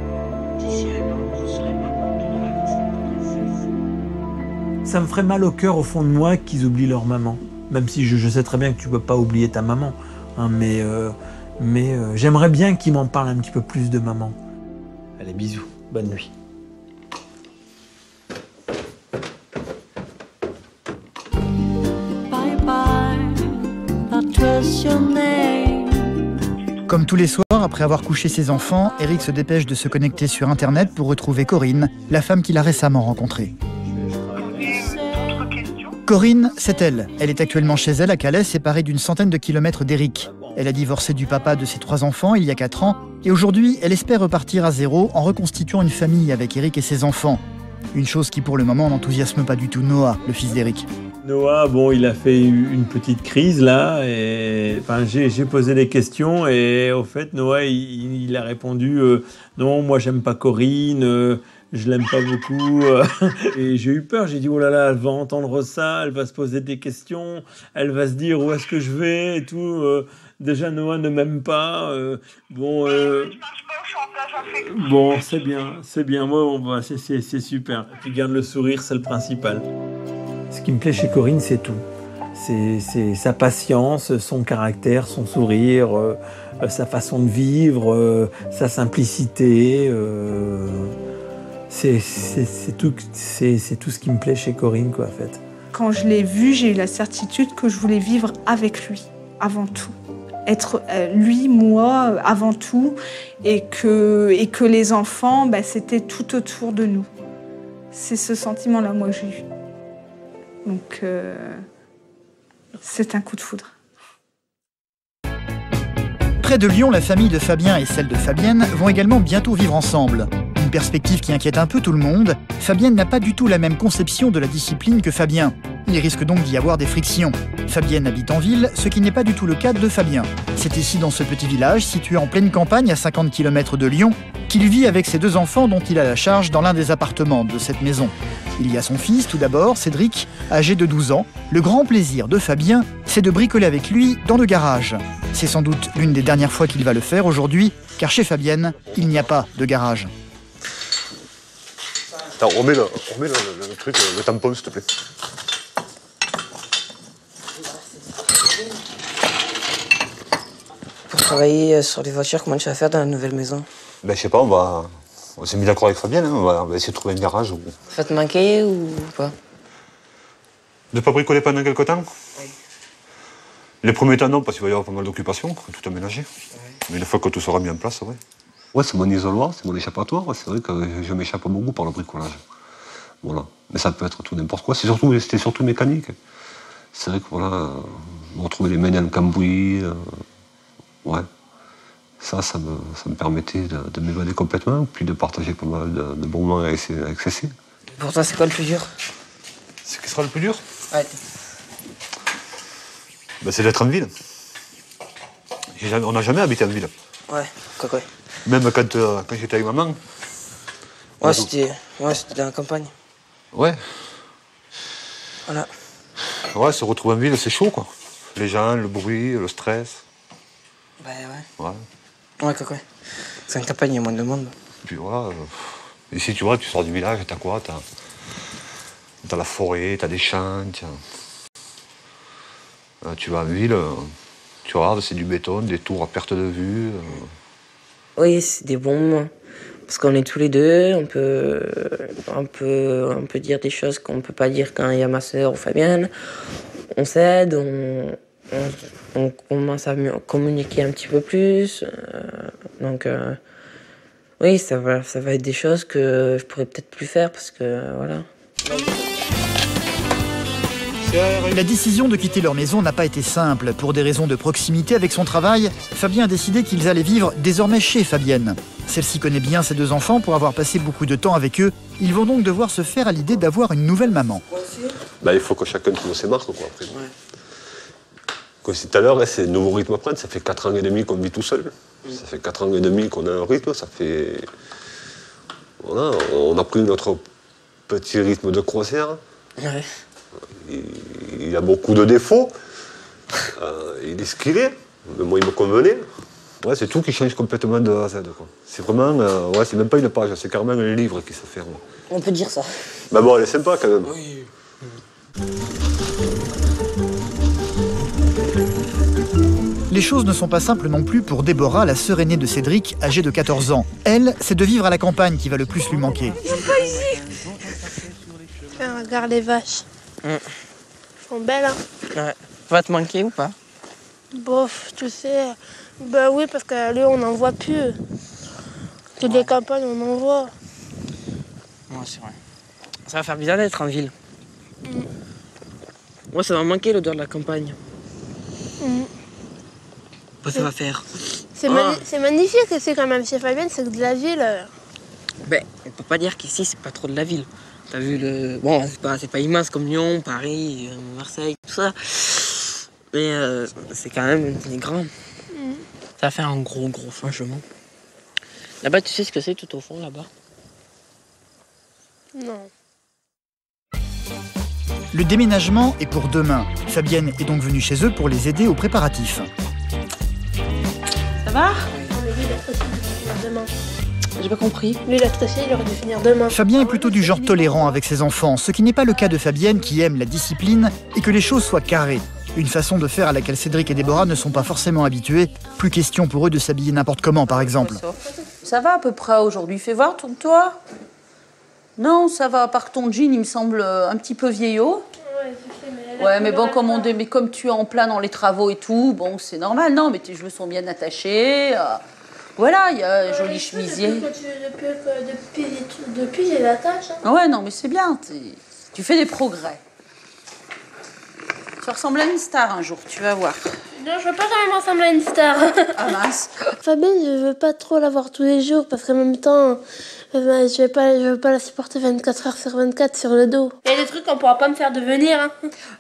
S13: D'ici un an, vous serez maman d'une ravissante princesse.
S2: Ça me ferait mal au cœur, au fond de moi, qu'ils oublient leur maman. Même si je sais très bien que tu peux pas oublier ta maman. Hein, mais j'aimerais bien qu'ils m'en parlent un petit peu plus de maman. Allez, bisous. Bonne nuit.
S1: Comme tous les soirs, après avoir couché ses enfants, Éric se dépêche de se connecter sur Internet pour retrouver Corinne, la femme qu'il a récemment rencontrée. Corinne, c'est elle. Elle est actuellement chez elle à Calais, séparée d'une centaine de kilomètres d'Éric. Elle a divorcé du papa de ses 3 enfants il y a 4 ans, et aujourd'hui, elle espère repartir à zéro en reconstituant une famille avec Éric et ses enfants. Une chose qui pour le moment n'enthousiasme pas du tout Noah, le fils d'Éric.
S2: Noah, bon, il a fait une petite crise là, et enfin, j'ai posé des questions, et au fait, Noah, il a répondu non, moi j'aime pas Corinne, je l'aime pas beaucoup. Et j'ai eu peur, j'ai dit oh là là, elle va entendre ça, elle va se poser des questions, elle va se dire où est-ce que je vais et tout. Déjà, Noah ne m'aime pas. Bon, c'est bien, moi, c'est super. Tu gardes le sourire, c'est le principal. Ce qui me plaît chez Corinne, c'est tout. C'est sa patience, son caractère, son sourire, sa façon de vivre, sa simplicité. C'est tout ce qui me plaît chez Corinne, quoi, en fait.
S3: Quand je l'ai vu, j'ai eu la certitude que je voulais vivre avec lui, avant tout. Être lui, moi, avant tout, et que les enfants, c'était tout autour de nous. C'est ce sentiment-là, moi, que j'ai eu. Donc, C'est un coup de foudre.
S1: Près de Lyon, la famille de Fabien et celle de Fabienne vont également bientôt vivre ensemble. Une perspective qui inquiète un peu tout le monde. Fabienne n'a pas du tout la même conception de la discipline que Fabien. Il risque donc d'y avoir des frictions. Fabienne habite en ville, ce qui n'est pas du tout le cas de Fabien. C'est ici, dans ce petit village, situé en pleine campagne à 50 km de Lyon, qu'il vit avec ses 2 enfants dont il a la charge dans l'un des appartements de cette maison. Il y a son fils, tout d'abord, Cédric, âgé de 12 ans. Le grand plaisir de Fabien, c'est de bricoler avec lui dans le garage. C'est sans doute l'une des dernières fois qu'il va le faire aujourd'hui, car chez Fabienne, il n'y a pas de garage.
S8: Attends, remets le truc, le tampon, s'il te plaît.
S10: Pour travailler sur les voitures, comment tu vas faire dans la nouvelle maison?
S8: Ben, je sais pas, on s'est mis d'accord avec Fabienne, hein, on va essayer de trouver un garage.
S10: Ça va te manquer ou pas?
S8: De pas bricoler pendant quelque temps? Oui. Les premiers temps, non, parce qu'il va y avoir pas mal d'occupations, tout aménager. Oui. Mais une fois que tout sera mis en place, ouais. Ouais, c'est mon isoloir, c'est mon échappatoire. C'est vrai que je m'échappe beaucoup par le bricolage. Voilà. Mais ça peut être tout n'importe quoi. C'était surtout mécanique. C'est vrai que voilà, retrouver les mains en cambouis, ouais. Ça me permettait de m'évader complètement, puis de partager pas mal de bons moments avec Cécile.
S10: Pour toi, c'est quoi le plus dur?
S8: Ce qui sera le plus dur?
S10: Ouais.
S8: Ben, c'est d'être en ville. On n'a jamais habité en ville.
S10: Ouais, quoi.
S8: Même quand j'étais avec maman.
S10: Ouais, c'était dans la campagne.
S8: Ouais.
S10: Voilà.
S8: Ouais, se retrouver en ville, c'est chaud, quoi. Les gens, le bruit, le stress.
S10: Ouais. Ouais, quoi. C'est une campagne, il y a moins de monde.
S8: Puis voilà. Ici, tu vois, tu sors du village, t'as quoi? T'as la forêt, t'as des champs, tu vas en ville, tu regardes, c'est du béton, des tours à perte de vue.
S10: Oui, c'est des bons moments. Parce qu'on est tous les deux, on peut dire des choses qu'on ne peut pas dire quand il y a ma sœur ou Fabienne. On s'aide, on commence à communiquer un petit peu plus. Donc, oui, ça va être des choses que je pourrais peut-être plus faire parce que, voilà.
S1: La décision de quitter leur maison n'a pas été simple. Pour des raisons de proximité avec son travail, Fabien a décidé qu'ils allaient vivre désormais chez Fabienne. Celle-ci connaît bien ses 2 enfants pour avoir passé beaucoup de temps avec eux. Ils vont donc devoir se faire à l'idée d'avoir une nouvelle maman.
S8: Bah, il faut que chacun trouve ses marques, quoi, après. Ouais. Comme je disais tout à l'heure, c'est un nouveau rythme à prendre. Ça fait 4 ans et demi qu'on vit tout seul. Ça fait 4 ans et demi qu'on a un rythme. Ça fait... Voilà, on a pris notre petit rythme de croisière. Ouais. Il a beaucoup de défauts. Il est ce qu'il est. Mais moi, il me convenait. Ouais, c'est tout qui change complètement de A à Z. C'est vraiment... ouais, c'est même pas une page, c'est carrément un livre qui se ferme.
S10: On peut dire ça.
S8: Mais bon, elle est sympa quand même. Oui.
S1: Les choses ne sont pas simples non plus pour Déborah, la sœur aînée de Cédric, âgée de 14 ans. Elle, c'est de vivre à la campagne qui va le plus lui manquer.
S6: Ils sont pas ici. Regarde les vaches. Elles sont belles, hein.
S10: Ouais. Va te manquer ou pas?
S6: Bof, tu sais. Bah oui, parce qu'à lui, on n'en voit plus. Toutes les campagnes, on en voit.
S10: Ouais, c'est vrai. Ça va faire bizarre d'être en ville. Moi, ça va manquer l'odeur de la campagne. Bah, ça va faire.
S6: C'est magnifique ici quand même. Chez Fabienne, c'est de la ville.
S10: Ben, on peut pas dire qu'ici, c'est pas trop de la ville. T'as vu le... Bon, c'est pas immense comme Lyon, Paris, Marseille, tout ça. Mais c'est quand même grand. Ça fait un gros changement. Là-bas, tu sais ce que c'est tout au fond, là-bas?
S6: Non.
S1: Le déménagement est pour demain. Fabienne est donc venue chez eux pour les aider aux préparatifs.
S7: Ça va?
S6: Demain.
S10: J'ai pas compris.
S6: Lui, il a stressé, il aurait dû finir demain.
S1: Fabien est plutôt du genre tolérant avec ses enfants, ce qui n'est pas le cas de Fabienne qui aime la discipline et que les choses soient carrées. Une façon de faire à laquelle Cédric et Déborah ne sont pas forcément habitués. Plus question pour eux de s'habiller n'importe comment, par exemple.
S7: Ça va à peu près aujourd'hui. Fais voir, tourne-toi. Non, ça va. Par ton jean, il me semble un petit peu vieillot. Ouais, mais bon, comme tu es en plein dans les travaux et tout, bon, c'est normal. Non, mais tes cheveux sont bien attachés. Voilà, il y a un joli chemisier.
S6: Depuis j'ai l'attache.
S7: Ouais, non, mais c'est bien. Tu fais des progrès. Tu ressembles à une star un jour, tu vas voir.
S6: Non, je veux pas quand même ressembler à une star.
S7: Ah mince.
S6: Fabienne, je veux pas trop la voir tous les jours parce qu'en même temps, je veux pas la supporter 24 heures sur 24 sur le dos. Il y a des trucs qu'on pourra pas me faire devenir. Hein.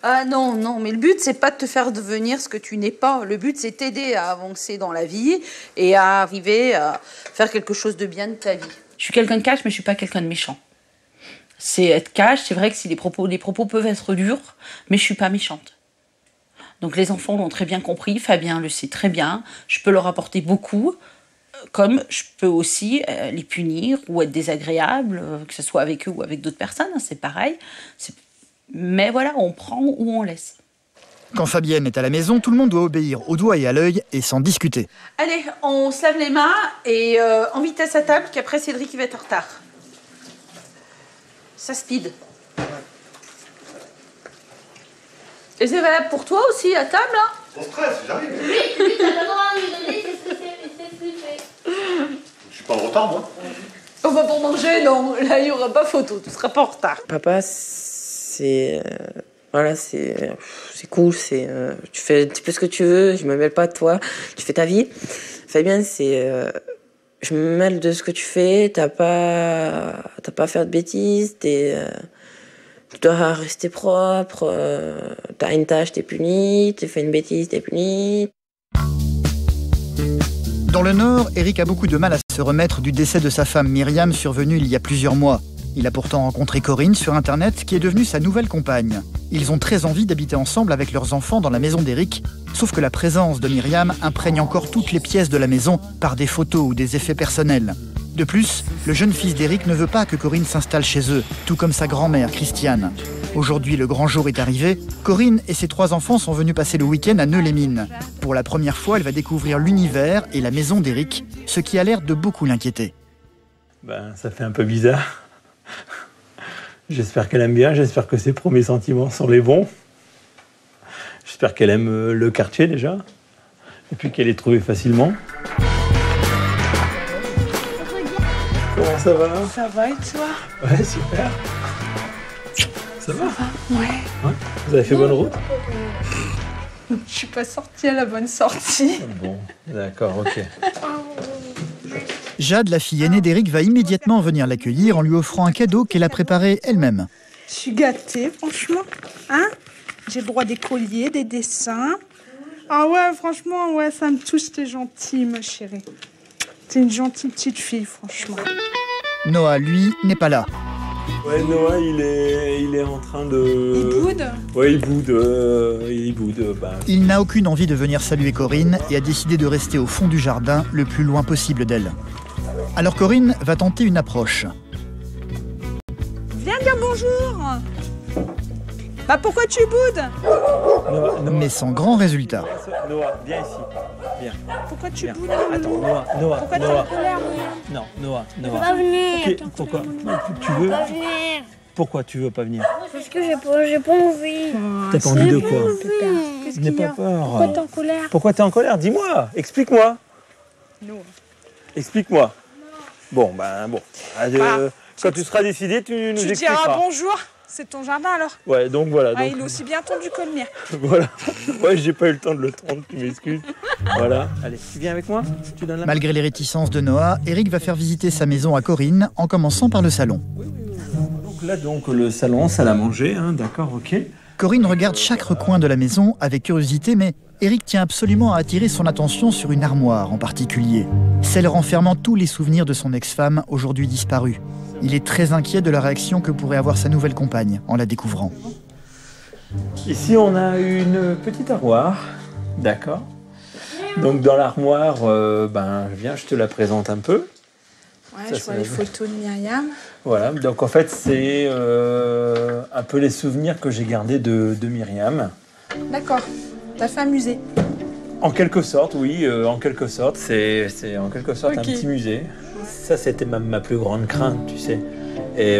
S7: Ah non, mais le but c'est pas de te faire devenir ce que tu n'es pas. Le but c'est t'aider à avancer dans la vie et à arriver à faire quelque chose de bien de ta vie. Je suis quelqu'un de cash, mais je suis pas quelqu'un de méchant. C'est être cash, c'est vrai que si les propos peuvent être durs, mais je suis pas méchante. Donc les enfants l'ont très bien compris, Fabien le sait très bien, je peux leur apporter beaucoup, comme je peux aussi les punir ou être désagréable, que ce soit avec eux ou avec d'autres personnes, hein, c'est pareil. Mais voilà, on prend ou on laisse.
S1: Quand Fabienne est à la maison, tout le monde doit obéir au doigt et à l'œil et sans discuter.
S7: Allez, on se lave les mains et en vitesse à table, qu'après Cédric il va être en retard. Ça speed. Et c'est valable pour toi aussi, à table, hein?
S14: On stresse, j'arrive.
S6: Oui, t'as pas le droit de lui donner, c'est ce qu'il fait.
S14: Je suis pas en retard, moi.
S7: On va pour manger, non. Là, il n'y aura pas photo, tu seras pas en retard.
S10: Papa, c'est... voilà, c'est cool, tu fais un petit peu ce que tu veux, je me mêle pas de toi, tu fais ta vie. Fabien, c'est... je me mêle de ce que tu fais, t'as pas à faire de bêtises, tu dois rester propre, t'as une tâche, t'es puni, tu fais une bêtise, t'es puni.
S1: Dans le Nord, Eric a beaucoup de mal à se remettre du décès de sa femme Myriam survenu il y a plusieurs mois. Il a pourtant rencontré Corinne sur Internet qui est devenue sa nouvelle compagne. Ils ont très envie d'habiter ensemble avec leurs enfants dans la maison d'Eric, sauf que la présence de Myriam imprègne encore toutes les pièces de la maison par des photos ou des effets personnels. De plus, le jeune fils d'Eric ne veut pas que Corinne s'installe chez eux, tout comme sa grand-mère Christiane. Aujourd'hui, le grand jour est arrivé. Corinne et ses 3 enfants sont venus passer le week-end à Neux-les-Mines. Pour la première fois, elle va découvrir l'univers et la maison d'Eric, ce qui a l'air de beaucoup l'inquiéter.
S2: Ça fait un peu bizarre. J'espère qu'elle aime bien, j'espère que ses premiers sentiments sont les bons. J'espère qu'elle aime le quartier déjà, et puis qu'elle est trouvée facilement. Comment ça va?
S3: Ça va et toi?
S2: Ouais, super. Ça va?
S3: Ouais.
S2: Vous avez fait bonne route?
S3: Je suis pas sortie à la bonne sortie.
S2: Bon, d'accord, ok.
S1: Jade, la fille aînée d'Eric, va immédiatement venir l'accueillir en lui offrant un cadeau qu'elle a préparé elle-même.
S3: Je suis gâtée, franchement. Hein? J'ai le droit des colliers, des dessins. Ah ouais, franchement, ouais, ça me touche, t'es gentille, ma chérie. T'es une gentille petite fille, franchement.
S1: Noah, lui, n'est pas là.
S2: Ouais, Noah, il est en train de...
S3: Il boude?
S2: Ouais, il boude.
S1: Il n'a aucune envie de venir saluer Corinne et a décidé de rester au fond du jardin, le plus loin possible d'elle. Alors Corinne va tenter une approche.
S3: Viens dire bonjour. Bah pourquoi tu boudes?
S2: Noah.
S1: Mais sans grand résultat.
S2: Noah, viens ici. Viens.
S3: Pourquoi tu boudes?
S2: Attends, Noah.
S3: Pourquoi t'es en colère?
S2: Non, Noah.
S6: Pas venir.
S2: Okay, pourquoi tu veux?
S6: Pas venir.
S2: Pourquoi tu veux pas venir?
S6: Parce que j'ai pas envie.
S2: T'as pas envie de quoi?
S3: Qu'est-ce
S2: N'aie
S3: qu'il y
S2: pas
S3: a?
S2: peur.
S3: Pourquoi t'es en colère?
S2: Pourquoi t'es en colère? Dis-moi, explique-moi.
S3: Non.
S2: Explique-moi. Bon. Quand tu seras décidé, tu nous expliqueras.
S3: Tu diras bonjour. C'est ton jardin alors?
S2: Ouais, donc voilà.
S3: Ah, il est aussi bien tondu que le mien.
S2: Voilà. Ouais, j'ai pas eu le temps de le tondre, tu m'excuses. Voilà. Allez, tu viens avec moi? Tu donnes la...
S1: Malgré les réticences de Noah, Eric va faire visiter sa maison à Corinne en commençant par le salon.
S2: Donc là, le salon, salle à manger, hein, d'accord, ok.
S1: Corinne regarde chaque recoin de la maison avec curiosité, mais Eric tient absolument à attirer son attention sur une armoire en particulier, celle renfermant tous les souvenirs de son ex-femme aujourd'hui disparue. Il est très inquiet de la réaction que pourrait avoir sa nouvelle compagne en la découvrant.
S2: Ici, on a une petite armoire, d'accord. Donc dans l'armoire, viens, je te la présente un peu.
S3: Ouais, ça, je vois les photos de Myriam.
S2: Voilà, donc en fait, c'est un peu les souvenirs que j'ai gardés de Myriam.
S3: D'accord, t'as fait un musée.
S2: En quelque sorte, oui, en quelque sorte, c'est en quelque sorte un petit musée. Ça, c'était ma plus grande crainte, tu sais. Et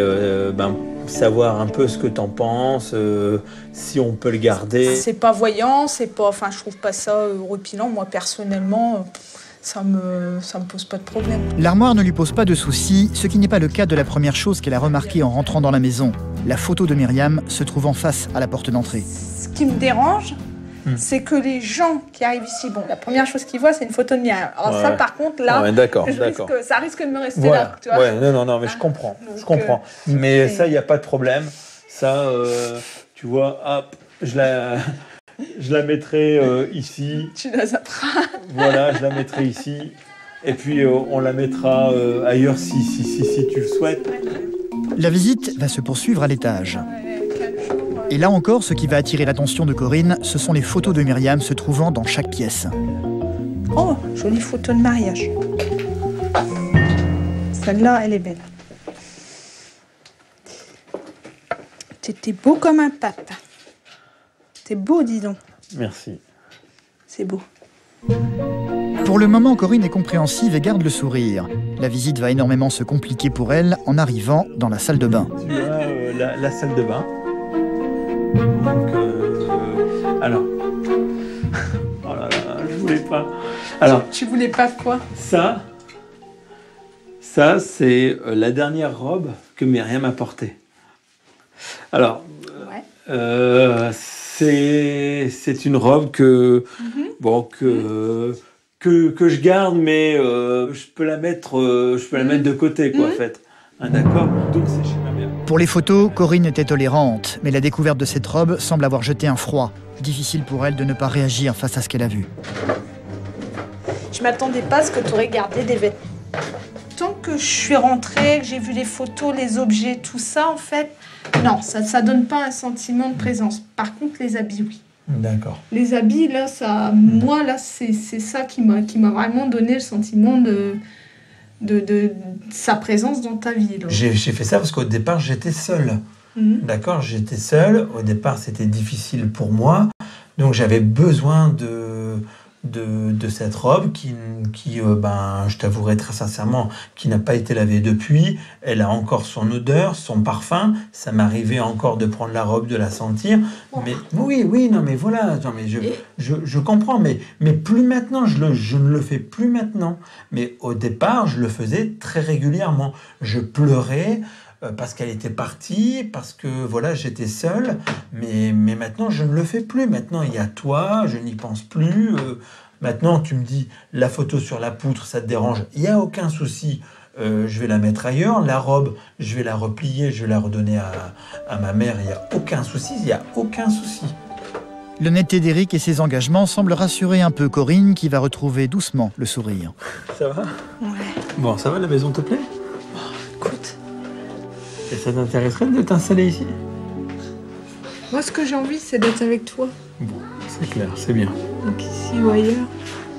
S2: savoir un peu ce que t'en penses, si on peut le garder.
S3: C'est pas voyant, c'est pas... Enfin, je trouve pas ça repilant. Moi, personnellement, ça me pose pas de problème.
S1: L'armoire ne lui pose pas de soucis, ce qui n'est pas le cas de la première chose qu'elle a remarquée en rentrant dans la maison. La photo de Myriam se trouve en face à la porte d'entrée.
S3: Ce qui me dérange, c'est que les gens qui arrivent ici, bon, la première chose qu'ils voient, c'est une photo de Myriam. Alors ça, par contre, là, ça risque de me rester là. Tu vois.
S2: Non, mais je comprends. Mais ça, il n'y a pas de problème. Ça, tu vois, hop, je la mettrai ici.
S3: Tu la zapperas.
S2: Voilà, je la mettrai ici. Et puis, on la mettra ailleurs si tu le souhaites.
S1: La visite va se poursuivre à l'étage. Et là encore, ce qui va attirer l'attention de Corinne, ce sont les photos de Myriam se trouvant dans chaque pièce.
S3: Oh, jolie photo de mariage. Celle-là, elle est belle. T'étais beau comme un pape. T'es beau, dis donc.
S2: Merci.
S3: C'est beau.
S1: Pour le moment, Corinne est compréhensive et garde le sourire. La visite va énormément se compliquer pour elle en arrivant dans la salle de bain.
S2: Tu vois la salle de bain. Donc, alors, oh là là, je voulais pas. Alors,
S3: tu voulais pas quoi?
S2: Ça, c'est la dernière robe que Myriam a portée. Alors, c'est une robe que je garde, mais je peux la mettre de côté, quoi, en fait. Ah, d'accord. Donc c'est chez ma mère.
S1: Pour les photos, Corinne était tolérante, mais la découverte de cette robe semble avoir jeté un froid. Difficile pour elle de ne pas réagir face à ce qu'elle a vu.
S3: Je m'attendais pas à ce que tu aurais gardé des vêtements. Tant que je suis rentrée, que j'ai vu les photos, les objets, tout ça, en fait, non, ça donne pas un sentiment de présence. Par contre, les habits, oui.
S2: D'accord.
S4: Les habits, là, moi, là, c'est ça qui m'a vraiment donné le sentiment de sa présence dans ta vie.
S2: J'ai fait ça parce qu'au départ, j'étais seule. D'accord, j'étais seule. Au départ, c'était difficile pour moi. Donc, j'avais besoin de cette robe qui je t'avouerai très sincèrement, qui n'a pas été lavée depuis. Elle a encore son odeur, son parfum. Ça m'arrivait encore de prendre la robe, de la sentir. Mais oui, non, mais voilà. Non, mais je comprends, mais plus maintenant. Je ne le fais plus maintenant. Mais au départ, je le faisais très régulièrement. Je pleurais parce qu'elle était partie, parce que voilà, j'étais seule. Mais maintenant, je ne le fais plus. Maintenant, il y a toi, je n'y pense plus. Maintenant, tu me dis, la photo sur la poutre, ça te dérange. Il n'y a aucun souci. Je vais la mettre ailleurs. La robe, je vais la replier, je vais la redonner à ma mère. Il n'y a aucun souci.
S1: L'honnêteté d'Éric et ses engagements semblent rassurer un peu Corinne, qui va retrouver doucement le sourire.
S2: Ça va?
S3: Ouais.
S2: Bon, ça va, la maison te plaît?
S3: Écoute.
S2: Et ça t'intéresserait de t'installer ici?
S3: Moi, ce que j'ai envie, c'est d'être avec toi.
S2: Bon, c'est clair, c'est bien.
S3: Donc ici ou ailleurs.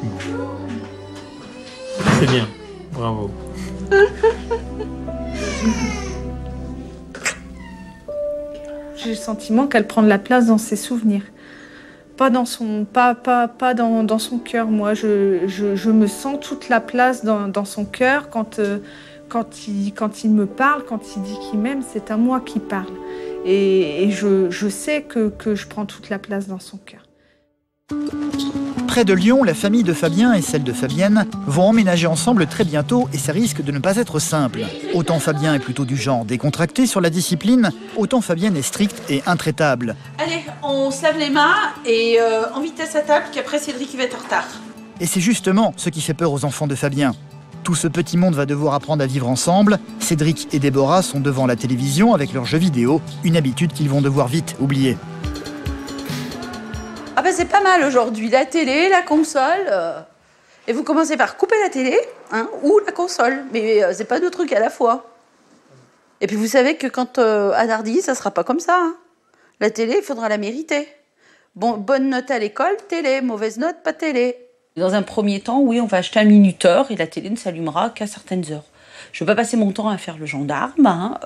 S2: Bon. C'est bien, bravo.
S3: J'ai le sentiment qu'elle prend de la place dans ses souvenirs. Pas dans son, dans son cœur. Moi, je me sens toute la place dans son cœur quand il me parle, quand il dit qu'il m'aime, c'est à moi qu'il parle. Et je sais que je prends toute la place dans son cœur.
S1: Près de Lyon, la famille de Fabien et celle de Fabienne vont emménager ensemble très bientôt et ça risque de ne pas être simple. Autant Fabien est plutôt du genre décontracté sur la discipline, autant Fabienne est stricte et intraitable.
S7: Allez, on se lave les mains et en vitesse à table, qu'après Cédric il va être en retard.
S1: Et c'est justement ce qui fait peur aux enfants de Fabien. Tout ce petit monde va devoir apprendre à vivre ensemble. Cédric et Déborah sont devant la télévision avec leurs jeux vidéo, une habitude qu'ils vont devoir vite oublier.
S7: Ah ben c'est pas mal aujourd'hui, la télé, la console. Et vous commencez par couper la télé ou la console, mais c'est pas deux trucs à la fois. Et puis vous savez que quand à Dardy, ça sera pas comme ça. La télé, il faudra la mériter. Bonne note à l'école, télé. Mauvaise note, pas télé. Dans un premier temps, oui, on va acheter un minuteur et la télé ne s'allumera qu'à certaines heures. Je ne vais pas passer mon temps à faire le gendarme.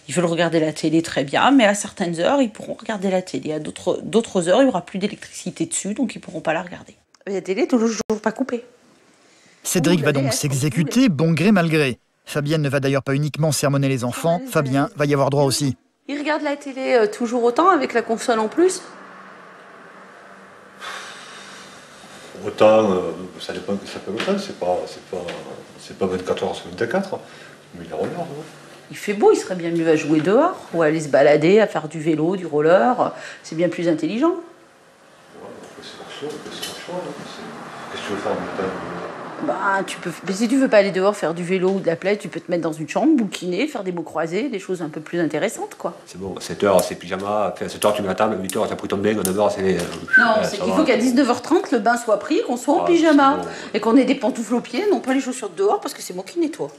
S7: Ils veulent regarder la télé très bien, mais à certaines heures, ils pourront regarder la télé. À d'autres heures, il n'y aura plus d'électricité dessus, donc ils ne pourront pas la regarder. La télé est toujours pas coupée.
S1: Cédric va donc s'exécuter, bon gré mal gré. Fabienne ne va d'ailleurs pas uniquement sermonner les enfants, Fabien va y avoir droit aussi.
S7: Ils regardent la télé toujours autant, avec la console en plus?
S14: Autant, ça dépend que ça peut autant, c'est pas 24 heures sur 24, mais il la regarde.
S7: Il fait beau, il serait bien mieux à jouer dehors, ou à aller se balader, à faire du vélo, du roller. C'est bien plus intelligent.
S8: Qu'est-ce que tu veux faire en même temps?
S7: Bah, mais si tu veux pas aller dehors faire du vélo ou de la plage, tu peux te mettre dans une chambre, bouquiner, faire des mots croisés, des choses un peu plus intéressantes, quoi.
S8: C'est bon, 7h, c'est pyjama, à 7h tu mets la table, à 8h t'as pris ton bain, à 9h c'est...
S7: Non, c'est qu'il faut qu'à 19h30 le bain soit pris, qu'on soit en pyjama, et qu'on ait des pantoufles aux pieds, non pas les chaussures de dehors, parce que c'est moi qui nettoie.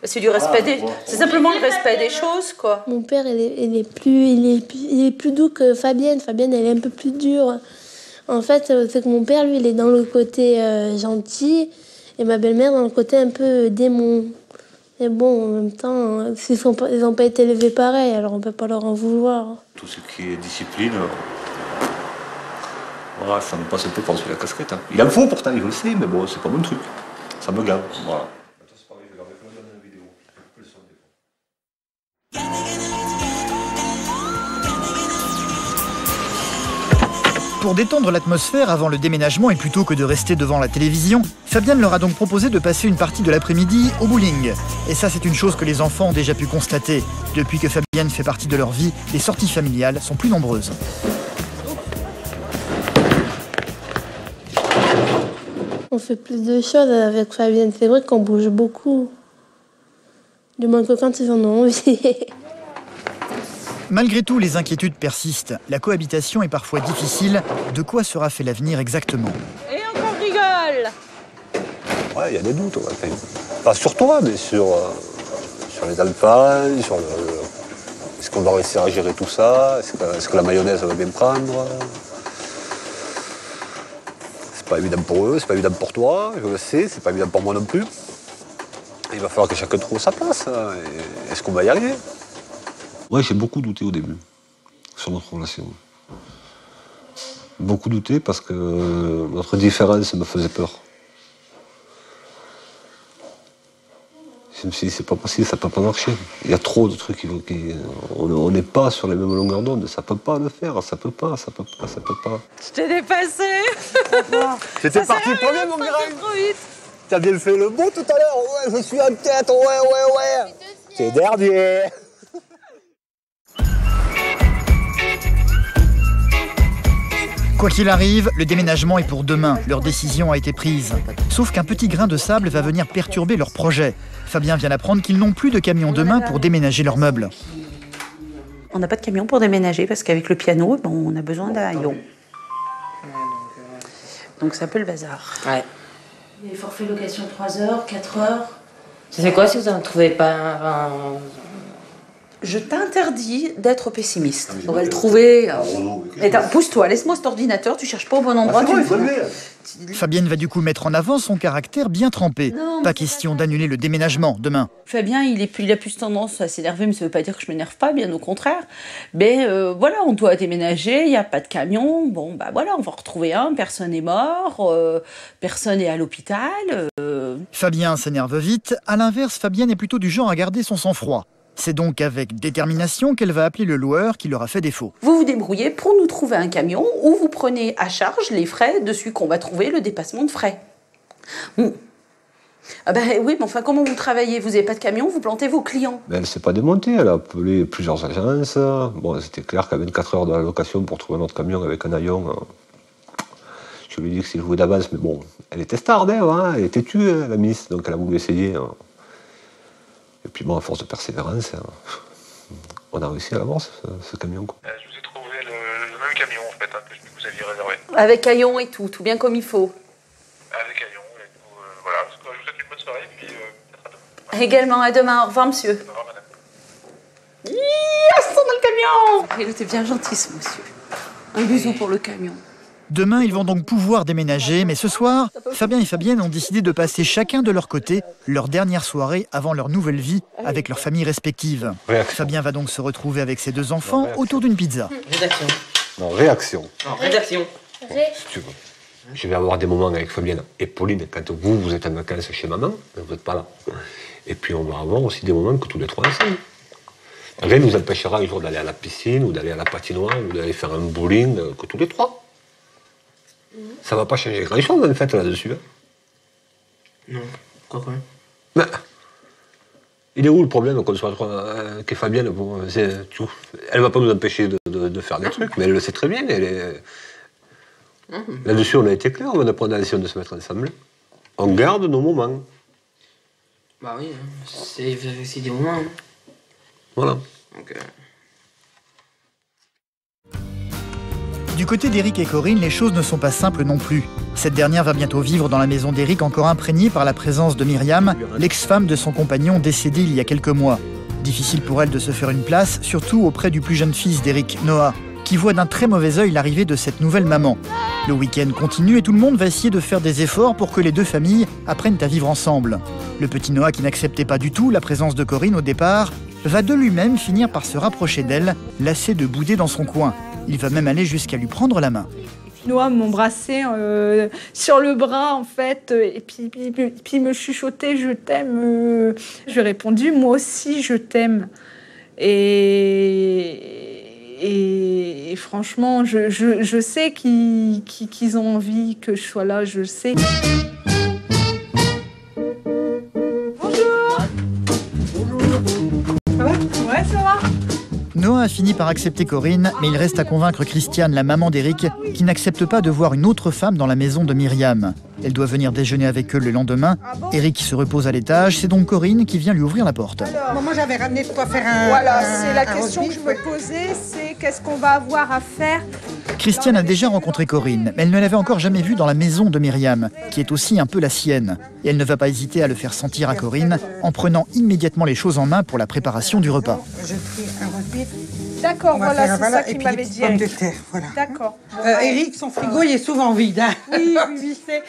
S7: C'est du respect c'est simplement le respect des choses, quoi.
S6: Mon père, il est plus doux que Fabienne. Fabienne, elle est un peu plus dure. En fait, c'est que mon père, lui, il est dans le côté gentil et ma belle-mère dans le côté un peu démon. Et bon, en même temps, ils n'ont pas été élevés pareil, alors on ne peut pas leur en vouloir.
S8: Tout ce qui est discipline, voilà, ça me passe un peu par-dessus la casquette. Hein. Il en faut pourtant, je le sais, mais bon, c'est pas mon truc. Ça me gave, voilà.
S1: Pour détendre l'atmosphère avant le déménagement et plutôt que de rester devant la télévision, Fabienne leur a donc proposé de passer une partie de l'après-midi au bowling. Et ça, c'est une chose que les enfants ont déjà pu constater. Depuis que Fabienne fait partie de leur vie, les sorties familiales sont plus nombreuses.
S6: On fait plus de choses avec Fabienne. C'est vrai qu'on bouge beaucoup. Du moins que quand ils en ont envie.
S1: Malgré tout, les inquiétudes persistent. La cohabitation est parfois difficile. De quoi sera fait l'avenir exactement?
S7: Et encore rigole!
S8: Ouais, il y a des doutes. Ouais. Pas sur toi, mais sur les alpins, sur est-ce qu'on va réussir à gérer tout ça? Est-ce que la mayonnaise va bien prendre? C'est pas évident pour eux, c'est pas évident pour toi, je le sais, c'est pas évident pour moi non plus. Il va falloir que chacun trouve sa place. Est-ce qu'on va y arriver? Ouais, j'ai beaucoup douté au début sur notre relation. Beaucoup douté parce que notre différence me faisait peur. Je me suis dit, c'est pas possible, ça peut pas marcher. Il y a trop de trucs on n'est pas sur les mêmes longueurs d'onde, ça peut pas le faire, ça peut pas.
S7: Je t'ai dépassé.
S8: C'était parti le premier, mon grand. T'as bien fait le beau tout à l'heure, ouais, je suis en tête, ouais. C'est dernier.
S1: Quoi qu'il arrive, le déménagement est pour demain. Leur décision a été prise. Sauf qu'un petit grain de sable va venir perturber leur projet. Fabien vient d'apprendre qu'ils n'ont plus de camion demain pour déménager leurs meubles.
S7: On n'a pas de camion pour déménager parce qu'avec le piano, bon, on a besoin d'un haillon. Donc c'est un peu le bazar.
S10: Ouais.
S11: Les forfaits location 3 heures, 4 heures.
S10: C'est quoi si vous n'en trouvez pas
S7: Je t'interdis d'être pessimiste. On va le trouver. Pousse-toi, laisse-moi cet ordinateur, tu cherches pas au bon endroit.
S1: Fabienne va du coup mettre en avant son caractère bien trempé. Pas question d'annuler le déménagement demain.
S7: Fabien, il a plus tendance à s'énerver, mais ça veut pas dire que je m'énerve pas, bien au contraire. Mais voilà, on doit déménager, il n'y a pas de camion. Bon, bah voilà, on va en retrouver un, personne n'est mort, personne n'est à l'hôpital.
S1: Fabien s'énerve vite. À l'inverse, Fabienne est plutôt du genre à garder son sang-froid. C'est donc avec détermination qu'elle va appeler le loueur qui leur a fait défaut.
S7: Vous vous débrouillez pour nous trouver un camion ou vous prenez à charge les frais dessus qu'on va trouver le dépassement de frais. Ah ben oui, mais enfin, comment vous travaillez? Vous n'avez pas de camion, vous plantez vos clients.
S8: Mais elle ne s'est pas démontée, elle a appelé plusieurs agences. Bon, c'était clair qu'à 24 heures de la location pour trouver un autre camion avec un haillon, je lui ai dit que c'est joué d'avance, mais bon, elle était star, elle était tue, la ministre, donc elle a voulu essayer. Et puis bon, à force de persévérance, on a réussi à l'avoir, ce camion. Quoi.
S14: Je vous ai trouvé le même camion, en fait, que vous aviez réservé.
S7: Avec haillon et tout bien comme il faut.
S14: Avec haillon, et tout, voilà. Je vous souhaite une bonne soirée, et puis peut-être à demain.
S7: Également, à demain. Au revoir, monsieur.
S14: Au revoir, madame.
S7: Yes, on a le camion. Il était bien gentil, ce monsieur. Un bisou pour le camion.
S1: Demain, ils vont donc pouvoir déménager, mais ce soir, Fabien et Fabienne ont décidé de passer chacun de leur côté leur dernière soirée avant leur nouvelle vie avec leurs familles respectives. Fabien va donc se retrouver avec ses 2 enfants autour d'une pizza.
S10: Rédaction.
S8: Non, réaction.
S10: Non, rédaction.
S8: Si tu veux. Je vais avoir des moments avec Fabienne et Pauline quand vous êtes en vacances chez maman, vous n'êtes pas là. Et puis on va avoir aussi des moments que tous les 3 ensemble. Rien ne nous empêchera un jour d'aller à la piscine ou d'aller à la patinoire ou d'aller faire un bowling que tous les 3. Ça va pas changer grand-chose en fait là-dessus.
S10: Non, quoi.
S8: Mais Il est où le problème qu'on soit que Fabienne, bon, elle va pas nous empêcher de faire des trucs, mais elle le sait très bien. Là-dessus, on a été clair, on a pris la décision de se mettre ensemble. On garde nos moments.
S10: Bah oui, c'est des moments.
S8: Voilà.
S10: Donc,
S1: Du côté d'Éric et Corinne, les choses ne sont pas simples non plus. Cette dernière va bientôt vivre dans la maison d'Éric, encore imprégnée par la présence de Myriam, l'ex-femme de son compagnon décédé il y a quelques mois. Difficile pour elle de se faire une place, surtout auprès du plus jeune fils d'Éric, Noah, qui voit d'un très mauvais œil l'arrivée de cette nouvelle maman. Le week-end continue et tout le monde va essayer de faire des efforts pour que les deux familles apprennent à vivre ensemble. Le petit Noah, qui n'acceptait pas du tout la présence de Corinne au départ, va de lui-même finir par se rapprocher d'elle, lassé de bouder dans son coin. Il va même aller jusqu'à lui prendre la main.
S3: Noah m'embrassait sur le bras, en fait, et puis me chuchotait « je t'aime ». Je lui ai répondu « moi aussi, je t'aime ». Et franchement, je sais qu'ils ont envie que je sois là, je le sais. Bonjour. Ça va ? Ouais, ça va.
S1: Noah a fini par accepter Corinne, mais il reste à convaincre Christiane, la maman d'Éric, qui n'accepte pas de voir une autre femme dans la maison de Myriam. Elle doit venir déjeuner avec eux le lendemain. Éric se repose à l'étage, c'est donc Corinne qui vient lui ouvrir la porte.
S12: Alors, moi j'avais ramené de quoi faire un...
S3: Voilà, c'est la question que je me posais, c'est qu'est-ce qu'on va avoir à faire.
S1: Christiane a déjà rencontré Corinne, mais elle ne l'avait encore jamais vue dans la maison de Myriam, qui est aussi un peu la sienne. Et elle ne va pas hésiter à le faire sentir à Corinne, en prenant immédiatement les choses en main pour la préparation du repas.
S12: Je fais un rôti.
S3: D'accord, voilà, c'est ça qu'il m'avait dit.
S12: Pommes de terre, voilà.
S3: D'accord.
S12: Éric, son frigo, il est souvent vide. Hein.
S3: Oui, oui,
S12: c'est...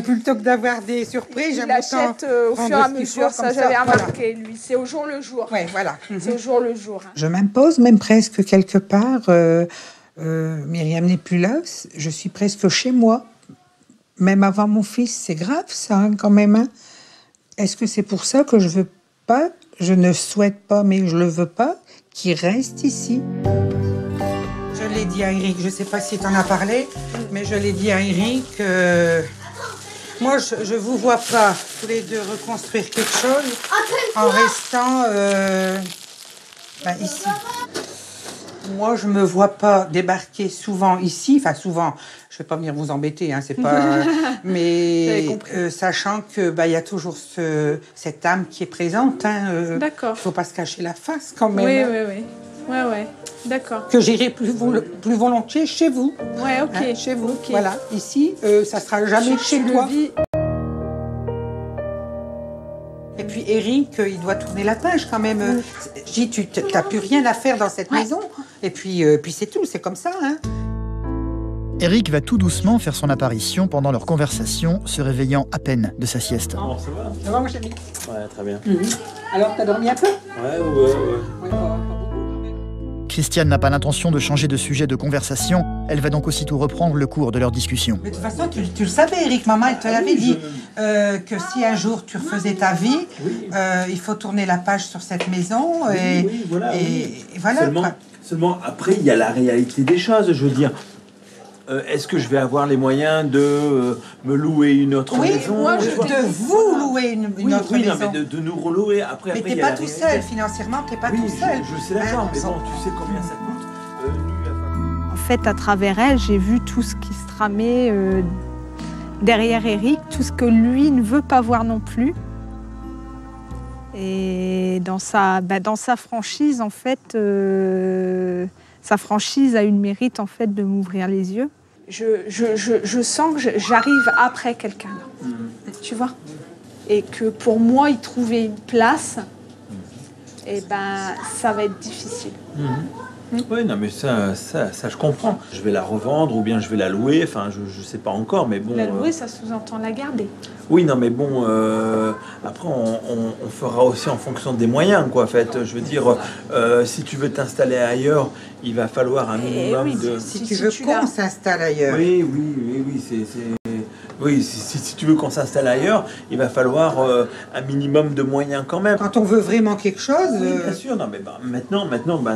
S12: plutôt que d'avoir des surprises, j'aime autant
S3: achète au fur et à mesure, ça j'avais remarqué, lui. C'est au jour le jour.
S12: Oui, voilà.
S3: C'est au jour le jour. Hein.
S12: Je m'impose même presque quelque part. Myriam n'est plus là, je suis presque chez moi. Même avant mon fils, c'est grave ça, hein, quand même. Hein. Est-ce que c'est pour ça que je veux pas, je ne souhaite pas, mais je le veux pas, qu'il reste ici? Je l'ai dit à Éric, je ne sais pas si tu en as parlé, mais je l'ai dit à Éric. Moi, je ne vous vois pas tous les deux reconstruire quelque chose en restant ici. Moi, je ne me vois pas débarquer souvent ici, enfin souvent, je ne vais pas venir vous embêter, hein, c'est pas... mais sachant que y a toujours cette âme qui est présente. Hein,
S3: d'accord.
S12: Il ne faut pas se cacher la face quand même.
S3: Oui,
S12: hein.
S3: oui, oui. Ouais, d'accord.
S12: Que j'irai plus volontiers chez vous.
S3: Ouais, ok.
S12: Hein, chez vous,
S3: okay.
S12: Voilà. Ici, ça sera jamais chez toi. Et puis Éric, il doit tourner la page quand même. Je dis, tu n'as plus rien à faire dans cette maison. Et puis c'est tout, c'est comme ça. Hein.
S1: Éric va tout doucement faire son apparition pendant leur conversation, se réveillant à peine de sa sieste.
S2: Non, ça va.
S12: Ça va, mon chéri?
S2: Ouais, très bien.
S12: Alors, t'as dormi un peu?
S2: Ouais.
S1: Christiane n'a pas l'intention de changer de sujet de conversation. Elle va donc aussitôt reprendre le cours de leur discussion.
S12: Mais de toute façon, tu le savais, Éric, maman, elle te l'avait dit. Que si un jour tu refaisais ta vie, il faut tourner la page sur cette maison. Et voilà.
S2: Seulement, après, il y a la réalité des choses. Je veux dire, est-ce que je vais avoir les moyens de me louer une autre maison?
S12: Moi, de vous louer une autre maison.
S2: Non, mais de nous relouer. Après,
S12: mais t'es pas tout seul, financièrement, t'es pas tout seul.
S2: Je sais d'accord, mais bon, tu sais combien ça coûte.
S3: En fait, à travers elle, j'ai vu tout ce qui se tramait derrière Éric, tout ce que lui ne veut pas voir non plus. Et dans sa franchise, en fait, sa franchise a eu le mérite, en fait, de m'ouvrir les yeux. Je sens que j'arrive après quelqu'un, tu vois. Et que pour moi, y trouver une place, ça va être difficile.
S2: Oui, non, mais ça, je comprends. Je vais la revendre ou bien je vais la louer. Enfin, je sais pas encore, mais bon.
S3: La louer, ça sous-entend la garder.
S2: Oui, non, mais bon. Après, on fera aussi en fonction des moyens, quoi. En fait, je veux dire, si tu veux t'installer ailleurs, il va falloir un minimum de.
S12: Si tu veux qu'on s'installe ailleurs.
S2: Oui, c'est. Oui, si tu veux qu'on s'installe ailleurs, il va falloir un minimum de moyens quand même.
S12: Quand on veut vraiment quelque chose...
S2: Oui, bien sûr, non, mais maintenant,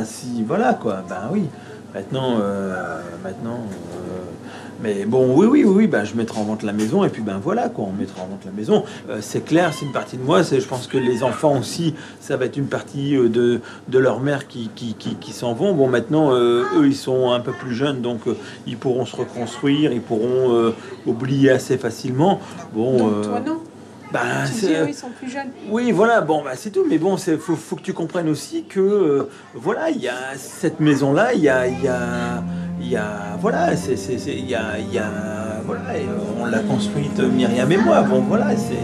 S2: si, voilà, quoi, oui. Maintenant, Mais bon, oui, ben, je mettrai en vente la maison et puis ben voilà quoi, on mettra en vente la maison. C'est clair, c'est une partie de moi. Je pense que les enfants aussi, ça va être une partie de leur mère qui s'en vont. Bon, maintenant, eux, ils sont un peu plus jeunes, donc ils pourront se reconstruire, ils pourront oublier assez facilement. Bon,
S3: Donc, toi, non.
S2: Ben,
S3: Tu dis, eux, ils sont plus jeunes.
S2: oui, voilà, bon, bah, c'est tout. Mais bon, faut que tu comprennes aussi que, voilà, il y a cette maison-là, voilà, voilà, et on l'a construite, Myriam et moi. Bon, voilà, c'est...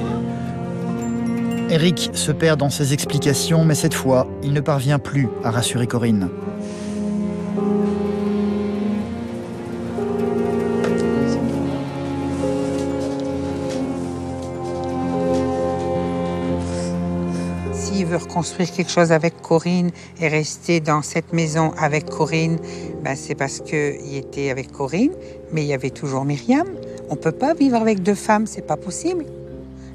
S1: Eric se perd dans ses explications, mais cette fois, il ne parvient plus à rassurer Corinne.
S5: S'il veut reconstruire quelque chose avec Corinne et rester dans cette maison avec Corinne, ben c'est parce qu'il était avec Corinne, mais il y avait toujours Myriam. On ne peut pas vivre avec deux femmes, c'est pas possible.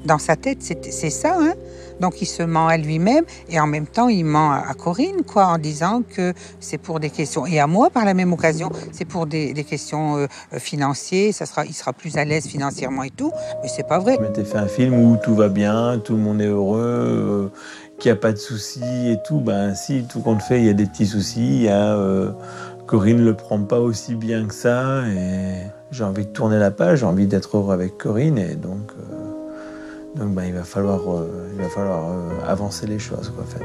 S5: Dans sa tête, c'est ça, hein. Donc il se ment à lui-même et en même temps il ment à Corinne, quoi, en disant que c'est pour des questions, et à moi par la même occasion, c'est pour des questions financières, il sera plus à l'aise financièrement et tout, mais c'est pas vrai.
S2: Je m'étais fait un film où tout va bien, tout le monde est heureux, qu'il n'y a pas de soucis et tout. Ben si, tout compte fait, il y a des petits soucis, Corinne ne le prend pas aussi bien que ça et j'ai envie de tourner la page, j'ai envie d'être heureux avec Corinne et donc ben, il va falloir avancer les choses, quoi, en fait.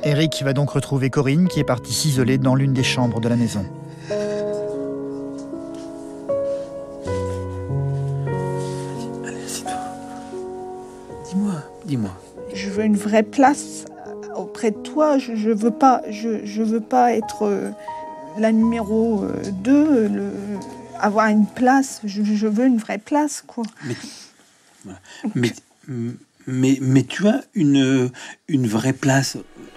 S1: Eric va donc retrouver Corinne qui est partie s'isoler dans l'une des chambres de la maison.
S2: Allez, assieds-toi. Dis-moi.
S4: Je veux une vraie place auprès de toi. Je veux pas être la numéro 2, avoir une place. Je veux une vraie place, quoi.
S2: Mais tu as une vraie place.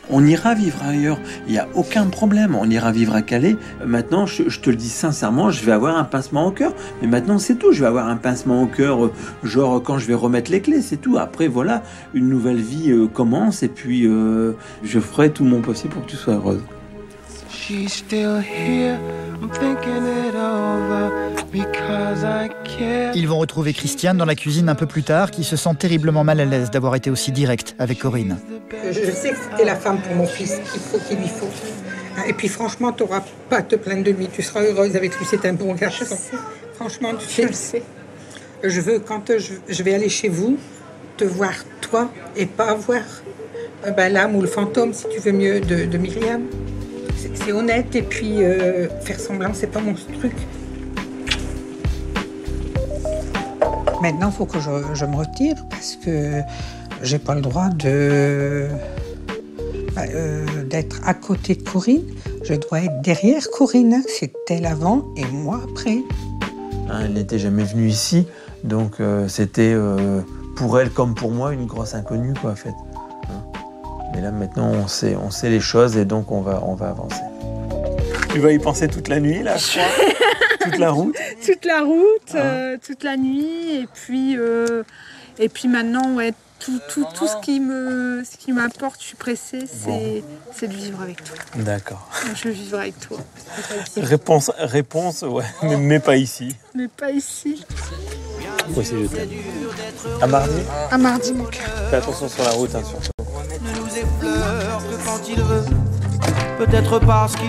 S2: On ira vivre ailleurs, il n'y a aucun problème. On ira vivre à Calais. Maintenant, je te le dis sincèrement, je vais avoir un pincement au cœur. Mais maintenant, c'est tout. Je vais avoir un pincement au cœur, genre quand je vais remettre les clés, c'est tout. Après, voilà, une nouvelle vie commence. Et puis, je ferai tout mon possible pour que tu sois heureuse.
S1: Ils vont retrouver Christiane dans la cuisine un peu plus tard, qui se sent terriblement mal à l'aise d'avoir été aussi direct avec Corinne.
S12: Je sais que c'était la femme pour mon fils qu'il lui faut. Et puis franchement, tu n'auras pas à te plaindre de lui. Tu seras heureuse avec lui, c'est un bon garçon. Franchement, tu sais.
S4: Je le sais.
S12: Je veux, quand je vais aller chez vous, te voir toi et pas voir l'âme ou le fantôme, si tu veux mieux, de Myriam. C'est honnête et puis faire semblant, c'est pas mon truc. Maintenant, il faut que je me retire parce que j'ai pas le droit d'être à côté de Corinne. Je dois être derrière Corinne. C'est elle avant et moi après.
S2: Elle n'était jamais venue ici, donc c'était pour elle comme pour moi une grosse inconnue, quoi, en fait. Mais là, maintenant, on sait les choses et donc on va avancer. Tu vas y penser toute la nuit, là, je crois. Toute la route.
S3: Toute la route, toute la nuit, et puis maintenant, ouais, tout ce qui m'apporte, je suis pressée, c'est de vivre avec toi.
S2: D'accord.
S3: Je veux vivre avec toi.
S2: Réponse, ouais, mais pas ici.
S3: Mais pas ici.
S2: Moi aussi, je t'aime. À mardi.
S3: À mardi, mon cœur.
S2: Fais attention sur la route, hein, surtout.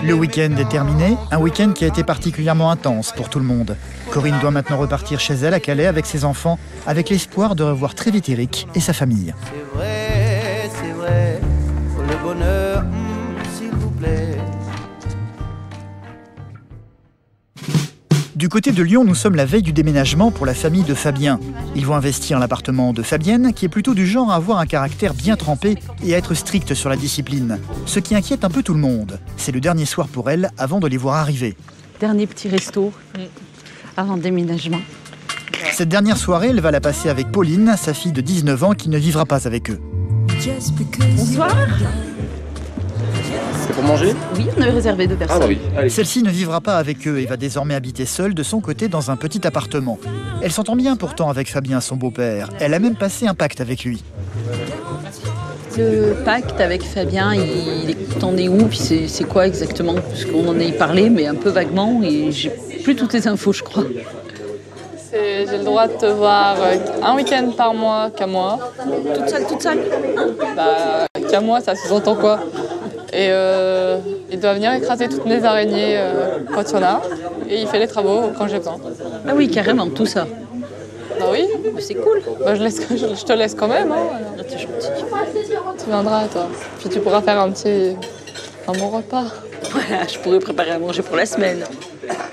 S1: Le week-end est terminé, un week-end qui a été particulièrement intense pour tout le monde. Corinne doit maintenant repartir chez elle à Calais avec ses enfants, avec l'espoir de revoir très vite Eric et sa famille.
S15: C'est vrai, le bonheur, s'il vous plaît.
S1: Du côté de Lyon, nous sommes la veille du déménagement pour la famille de Fabien. Ils vont investir l'appartement de Fabienne, qui est plutôt du genre à avoir un caractère bien trempé et à être stricte sur la discipline. Ce qui inquiète un peu tout le monde. C'est le dernier soir pour elle avant de les voir arriver.
S7: Dernier petit resto avant le déménagement.
S1: Cette dernière soirée, elle va la passer avec Pauline, sa fille de 19 ans, qui ne vivra pas avec eux.
S7: Bonsoir.
S16: C'est pour manger?
S7: Oui, on avait réservé 2 personnes.
S16: Ah bah oui, allez.
S1: Celle-ci ne vivra pas avec eux et va désormais habiter seule de son côté dans un petit appartement. Elle s'entend bien pourtant avec Fabien, son beau-père. Elle a même passé un pacte avec lui.
S7: Le pacte avec Fabien, il en est où? Puis c'est quoi exactement? Parce qu'on en a parlé, mais un peu vaguement, et j'ai plus toutes les infos, je crois.
S9: J'ai le droit de te voir un week-end par mois qu'à moi.
S7: Toute seule?
S9: Bah, qu'à moi, ça sous-entend quoi? Et il doit venir écraser toutes mes araignées quand il y en a. Et il fait les travaux quand j'ai besoin.
S7: Ah oui, carrément, tout ça.
S9: Bah oui.
S7: C'est cool.
S9: Bah, je te laisse quand même. Hein.
S7: T'es gentil.
S9: Tu viendras, toi. Puis tu pourras faire un bon repas.
S7: Voilà, je pourrais préparer à manger pour la semaine.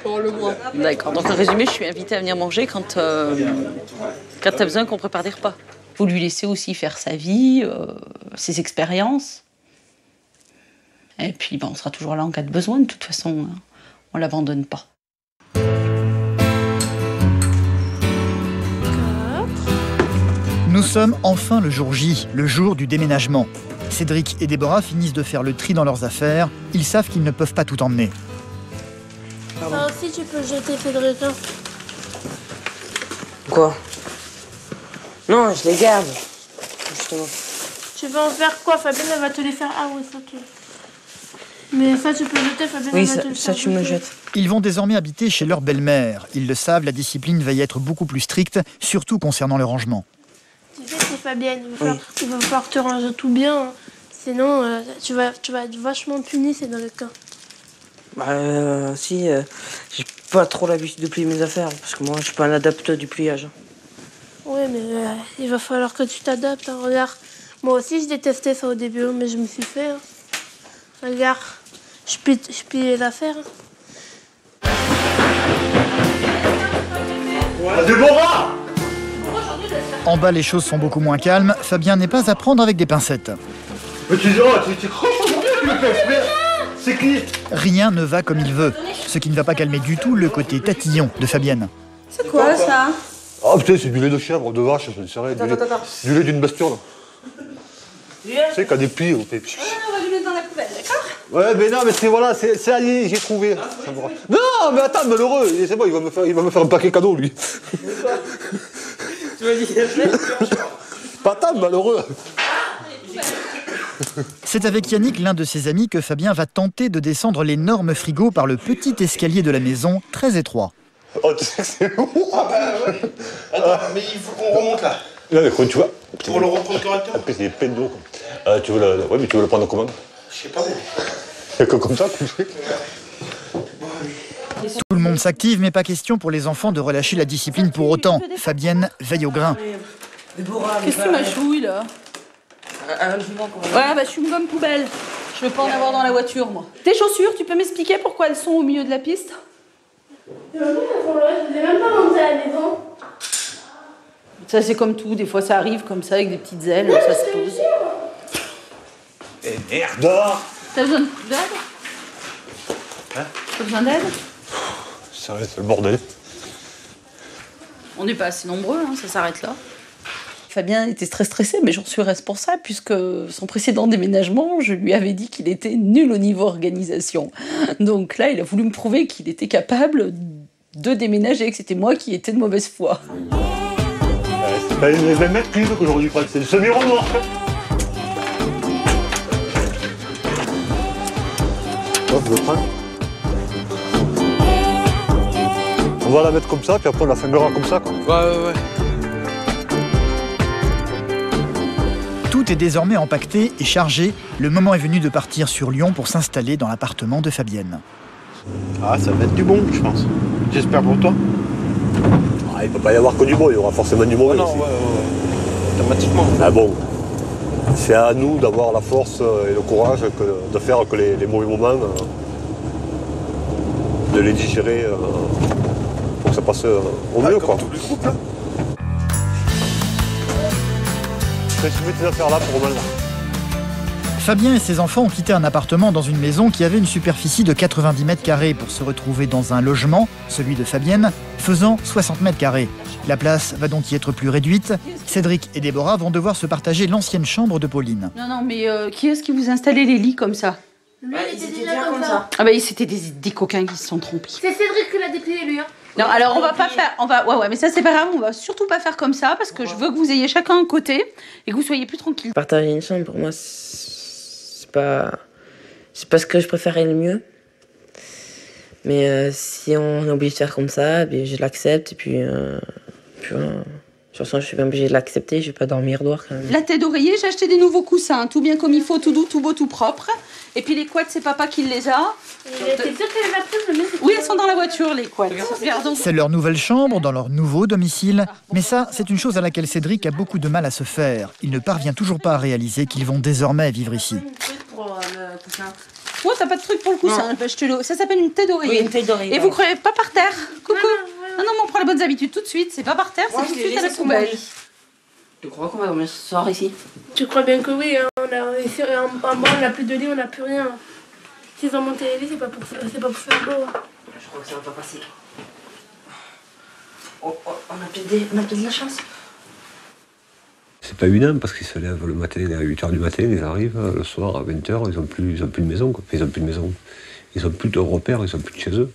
S9: Pour le mois.
S7: D'accord. Donc en résumé, je suis invitée à venir manger quand t'as besoin qu'on prépare des repas. Faut lui laisser aussi faire sa vie, ses expériences. Et puis on sera toujours là en cas de besoin. De toute façon, on l'abandonne pas.
S1: Nous sommes enfin le jour J, le jour du déménagement. Cédric et Déborah finissent de faire le tri dans leurs affaires. Ils savent qu'ils ne peuvent pas tout emmener.
S6: Ça aussi, tu peux jeter, Cédric.
S10: Quoi? Non, je les garde. Justement.
S6: Tu veux en faire quoi? Fabienne, elle va te les faire. Ah oui, ça tu... Mais ça, tu peux jeter, Fabienne,
S10: oui,
S6: elle va te le
S10: ça
S6: faire.
S10: tu me jettes.
S1: Ils vont désormais habiter chez leur belle-mère. Ils le savent, la discipline va y être beaucoup plus stricte, surtout concernant le rangement.
S6: Tu sais, c'est Fabienne, il va falloir te ranger tout bien. Hein. Sinon, tu vas être vachement puni, Cédric.
S10: Bah, si, j'ai pas trop l'habitude de plier mes affaires, parce que moi, je suis pas un adepte du pliage.
S6: Oui, mais il va falloir que tu t'adaptes. Hein. Regarde, moi aussi, je détestais ça au début, mais je me suis fait. Hein. Regarde, je plie les affaires. Hein.
S1: Déborah! En bas, les choses sont beaucoup moins calmes. Fabien n'est pas à prendre avec des pincettes.
S16: Mais tu me fais exprès. C'est qui?
S1: Rien ne va comme il veut. Ce qui ne va pas calmer du tout le côté tatillon de Fabienne.
S3: C'est quoi ça?
S16: Ah putain, c'est du lait de chèvre, de vache, je ne sais rien. Du lait d'une bestiole. Tu sais, quand des plis, on fait...
S3: On va lui mettre dans la poubelle, d'accord?
S16: Ouais, mais non, mais c'est voilà, c'est allié, j'ai trouvé. Non, mais attends, malheureux, c'est bon, il va me faire un paquet cadeau, lui.
S10: Tu m'as dit
S16: pas tant, malheureux.
S1: C'est avec Yannick, l'un de ses amis, que Fabien va tenter de descendre l'énorme frigo par le petit escalier de la maison, très étroit.
S16: Oh, tu sais que c'est lourd.
S17: Ah bah ouais. Attends, mais il faut qu'on remonte là.
S16: Là, mais quoi, tu vois.
S17: Pour le reprendre correctement.
S16: Après, c'est plein d'eau. Tu veux ouais, mais tu veux le prendre comment?
S17: Je sais pas.
S16: C'est comme ça, tu sais.
S1: Tout le monde s'active, mais pas question pour les enfants de relâcher la discipline pour autant. Fabienne veille au grain.
S7: Qu'est-ce que tu m'achouilles là? Ouais, bah je suis une gomme poubelle. Je veux pas en avoir dans la voiture, moi. Tes chaussures, tu peux m'expliquer pourquoi elles sont au milieu de la piste?
S6: Je ne vais même pas monter à la maison.
S7: Ça, c'est comme tout. Des fois, ça arrive comme ça, avec des petites ailes, ça se pose.
S16: Et merde!
S7: T'as besoin d'aide?
S16: Hein?
S7: T'as besoin d'aide?
S16: C'est le bordel.
S7: On n'est pas assez nombreux, hein, ça s'arrête là. Fabien était très stressé, mais j'en suis responsable, puisque son précédent déménagement, je lui avais dit qu'il était nul au niveau organisation. Donc là, il a voulu me prouver qu'il était capable de déménager, que c'était moi qui étais de mauvaise foi.
S16: C'est pas les mêmes mètres qu'aujourd'hui, c'est le semi-rond noir. Oh, je le prends. On va la mettre comme ça, puis après on la fingera comme ça, quoi.
S17: Ouais.
S1: Tout est désormais empaqueté et chargé. Le moment est venu de partir sur Lyon pour s'installer dans l'appartement de Fabienne.
S17: Ah, ça va être du bon, je pense. J'espère pour toi.
S16: Ah, il peut pas y avoir que du bon, il y aura forcément du mauvais aussi.
S17: Ouais. Automatiquement.
S16: Ah bon, c'est à nous d'avoir la force et le courage de faire que les mauvais moments, de les digérer pour que ça passe au mieux, quoi.
S17: Tous les groupes, là.
S16: Tu mets tes affaires là pour Romain, là.
S1: Fabien et ses enfants ont quitté un appartement dans une maison qui avait une superficie de 90 mètres carrés pour se retrouver dans un logement, celui de Fabienne, faisant 60 mètres carrés. La place va donc y être plus réduite. Cédric et Déborah vont devoir se partager l'ancienne chambre de Pauline.
S7: Non, mais qui est-ce qui vous installait les lits comme ça?
S6: Lui, il était déjà comme ça.
S7: Ah bah c'était des coquins qui se sont trompés.
S6: C'est Cédric qui l'a déplié, lui. Hein.
S7: Non, alors on va pas faire... Ouais, mais ça c'est pas grave, on va surtout pas faire comme ça, parce que je veux que vous ayez chacun un côté, et que vous soyez plus tranquille.
S10: Partager une chambre, pour moi, c'est pas ce que je préférais le mieux. Mais si on est obligé de faire comme ça, je l'accepte, et puis voilà. De toute façon, je suis bien obligée de l'accepter, je vais pas dormir dehors quand même.
S7: La tête d'oreiller, j'ai acheté des nouveaux coussins, tout bien comme il faut, tout doux, tout beau, tout propre. Et puis les couettes, c'est papa qui les a.
S6: T'es sûre qu'elle va prendre?
S7: Oui, elles sont dans la voiture, les couettes.
S1: C'est leur nouvelle chambre, dans leur nouveau domicile. Mais ça, c'est une chose à laquelle Cédric a beaucoup de mal à se faire. Il ne parvient toujours pas à réaliser qu'ils vont désormais vivre ici.
S7: Oh, t'as pas de truc pour le coussin, ça s'appelle une tête d'oreiller.
S10: Oui, une tête d'oreiller.
S7: Et vous croyez pas par terre? Coucou. Non, mais on prend les bonnes habitudes tout de suite. C'est pas par terre, c'est tout de suite à la poubelle.
S10: Tu crois qu'on va dormir ce soir ici?
S6: Tu crois bien que oui, hein. En bas, on n'a plus de lit, on n'a plus rien. S'ils ont monté les lits, c'est pas pour faire beau.
S10: Je crois que ça va pas passer. On a peut-être de la chance.
S8: C'est pas évident parce qu'ils se lèvent le matin à 8h du matin, ils arrivent le soir à 20h, ils ont plus de maison, quoi. Ils ont plus de maison. Ils ont plus de repères, ils ont plus de chez eux.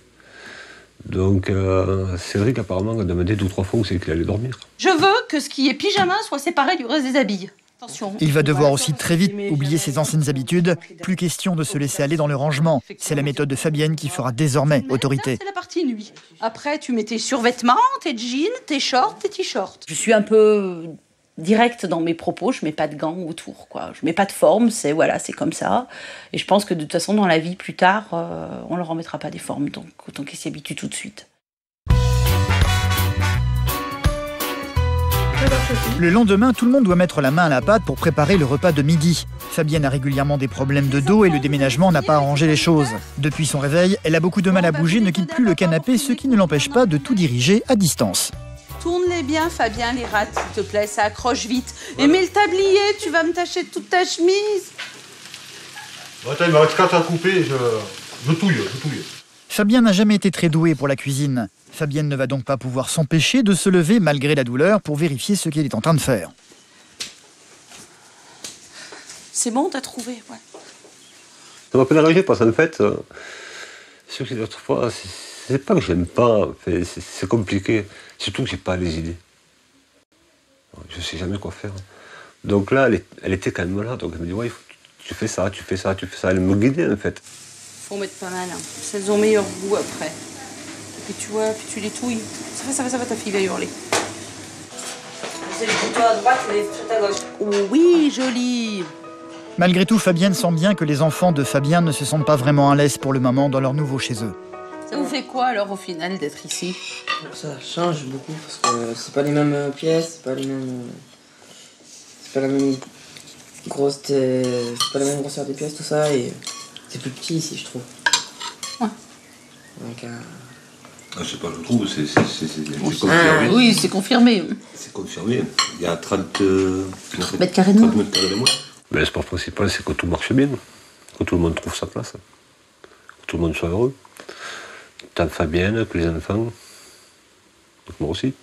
S8: Donc Cédric apparemment a demandé 2 ou 3 fois où c'est qu'il allait dormir.
S7: Je veux que ce qui est pyjama soit séparé du reste des habits. Attention.
S1: Il va devoir aussi très vite oublier ses anciennes habitudes. Plus question de se laisser aller dans le rangement. C'est la méthode de Fabienne qui fera désormais autorité.
S7: C'est la partie nuit. Après, tu mets tes survêtements, tes jeans, tes shorts, tes t-shirts.
S18: Je suis un peu directe dans mes propos, je mets pas de gants autour, quoi. Je mets pas de forme, c'est comme ça. Et je pense que de toute façon, dans la vie, plus tard, on leur remettra pas des formes, donc autant qu'ils s'y habituent tout de suite.
S1: Le lendemain, tout le monde doit mettre la main à la pâte pour préparer le repas de midi. Fabienne a régulièrement des problèmes de dos et le déménagement n'a pas arrangé les choses. Depuis son réveil, elle a beaucoup de mal à bouger, ne quitte plus le canapé, ce qui ne l'empêche pas de tout diriger à distance.
S7: Tourne-les bien, Fabien, les rats, s'il te plaît, ça accroche vite. Et mets le tablier, tu vas me tacher toute ta chemise.
S16: Attends, il me reste 4 à couper, je touille.
S1: Fabien n'a jamais été très doué pour la cuisine. Fabienne ne va donc pas pouvoir s'empêcher de se lever malgré la douleur pour vérifier ce qu'elle est en train de faire.
S7: C'est bon, t'as trouvé, ouais.
S8: Ça m'appelle arranger parce qu'en fait, ce que l'autre fois, c'est pas que j'aime pas, c'est compliqué. Surtout que j'ai pas les idées. Je sais jamais quoi faire. Donc là, elle était quand même là, donc elle me dit ouais, tu fais ça. Elle me guidait en fait.
S7: Faut mettre pas mal, hein. Elles ont meilleur goût après. Et tu vois, puis tu les touilles. Ça va, ta fille va hurler.
S10: C'est les couteaux à droite et les fourchettes à gauche.
S7: Oh oui, joli.
S1: Malgré tout, Fabienne sent bien que les enfants de Fabien ne se sentent pas vraiment à l'aise pour le moment dans leur nouveau chez eux.
S7: Ça vous fait quoi alors au final d'être ici?
S10: Ça change beaucoup parce que c'est pas les mêmes pièces, c'est pas la même grosseur des pièces, tout ça, et c'est plus petit ici, je trouve.
S7: Ouais.
S10: Donc,
S8: je sais pas, je trouve, c'est confirmé.
S7: Oui, c'est confirmé.
S8: C'est confirmé. Il y a 30
S7: mètres carrés de moins.
S8: Mais le sport principal, c'est que tout marche bien, que tout le monde trouve sa place, que tout le monde soit heureux. Tant Fabienne que les enfants, donc moi aussi.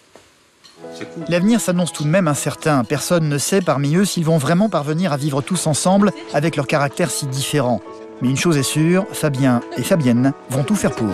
S1: Cool. L'avenir s'annonce tout de même incertain. Personne ne sait parmi eux s'ils vont vraiment parvenir à vivre tous ensemble avec leurs caractères si différents. Mais une chose est sûre, Fabien et Fabienne vont tout faire pour.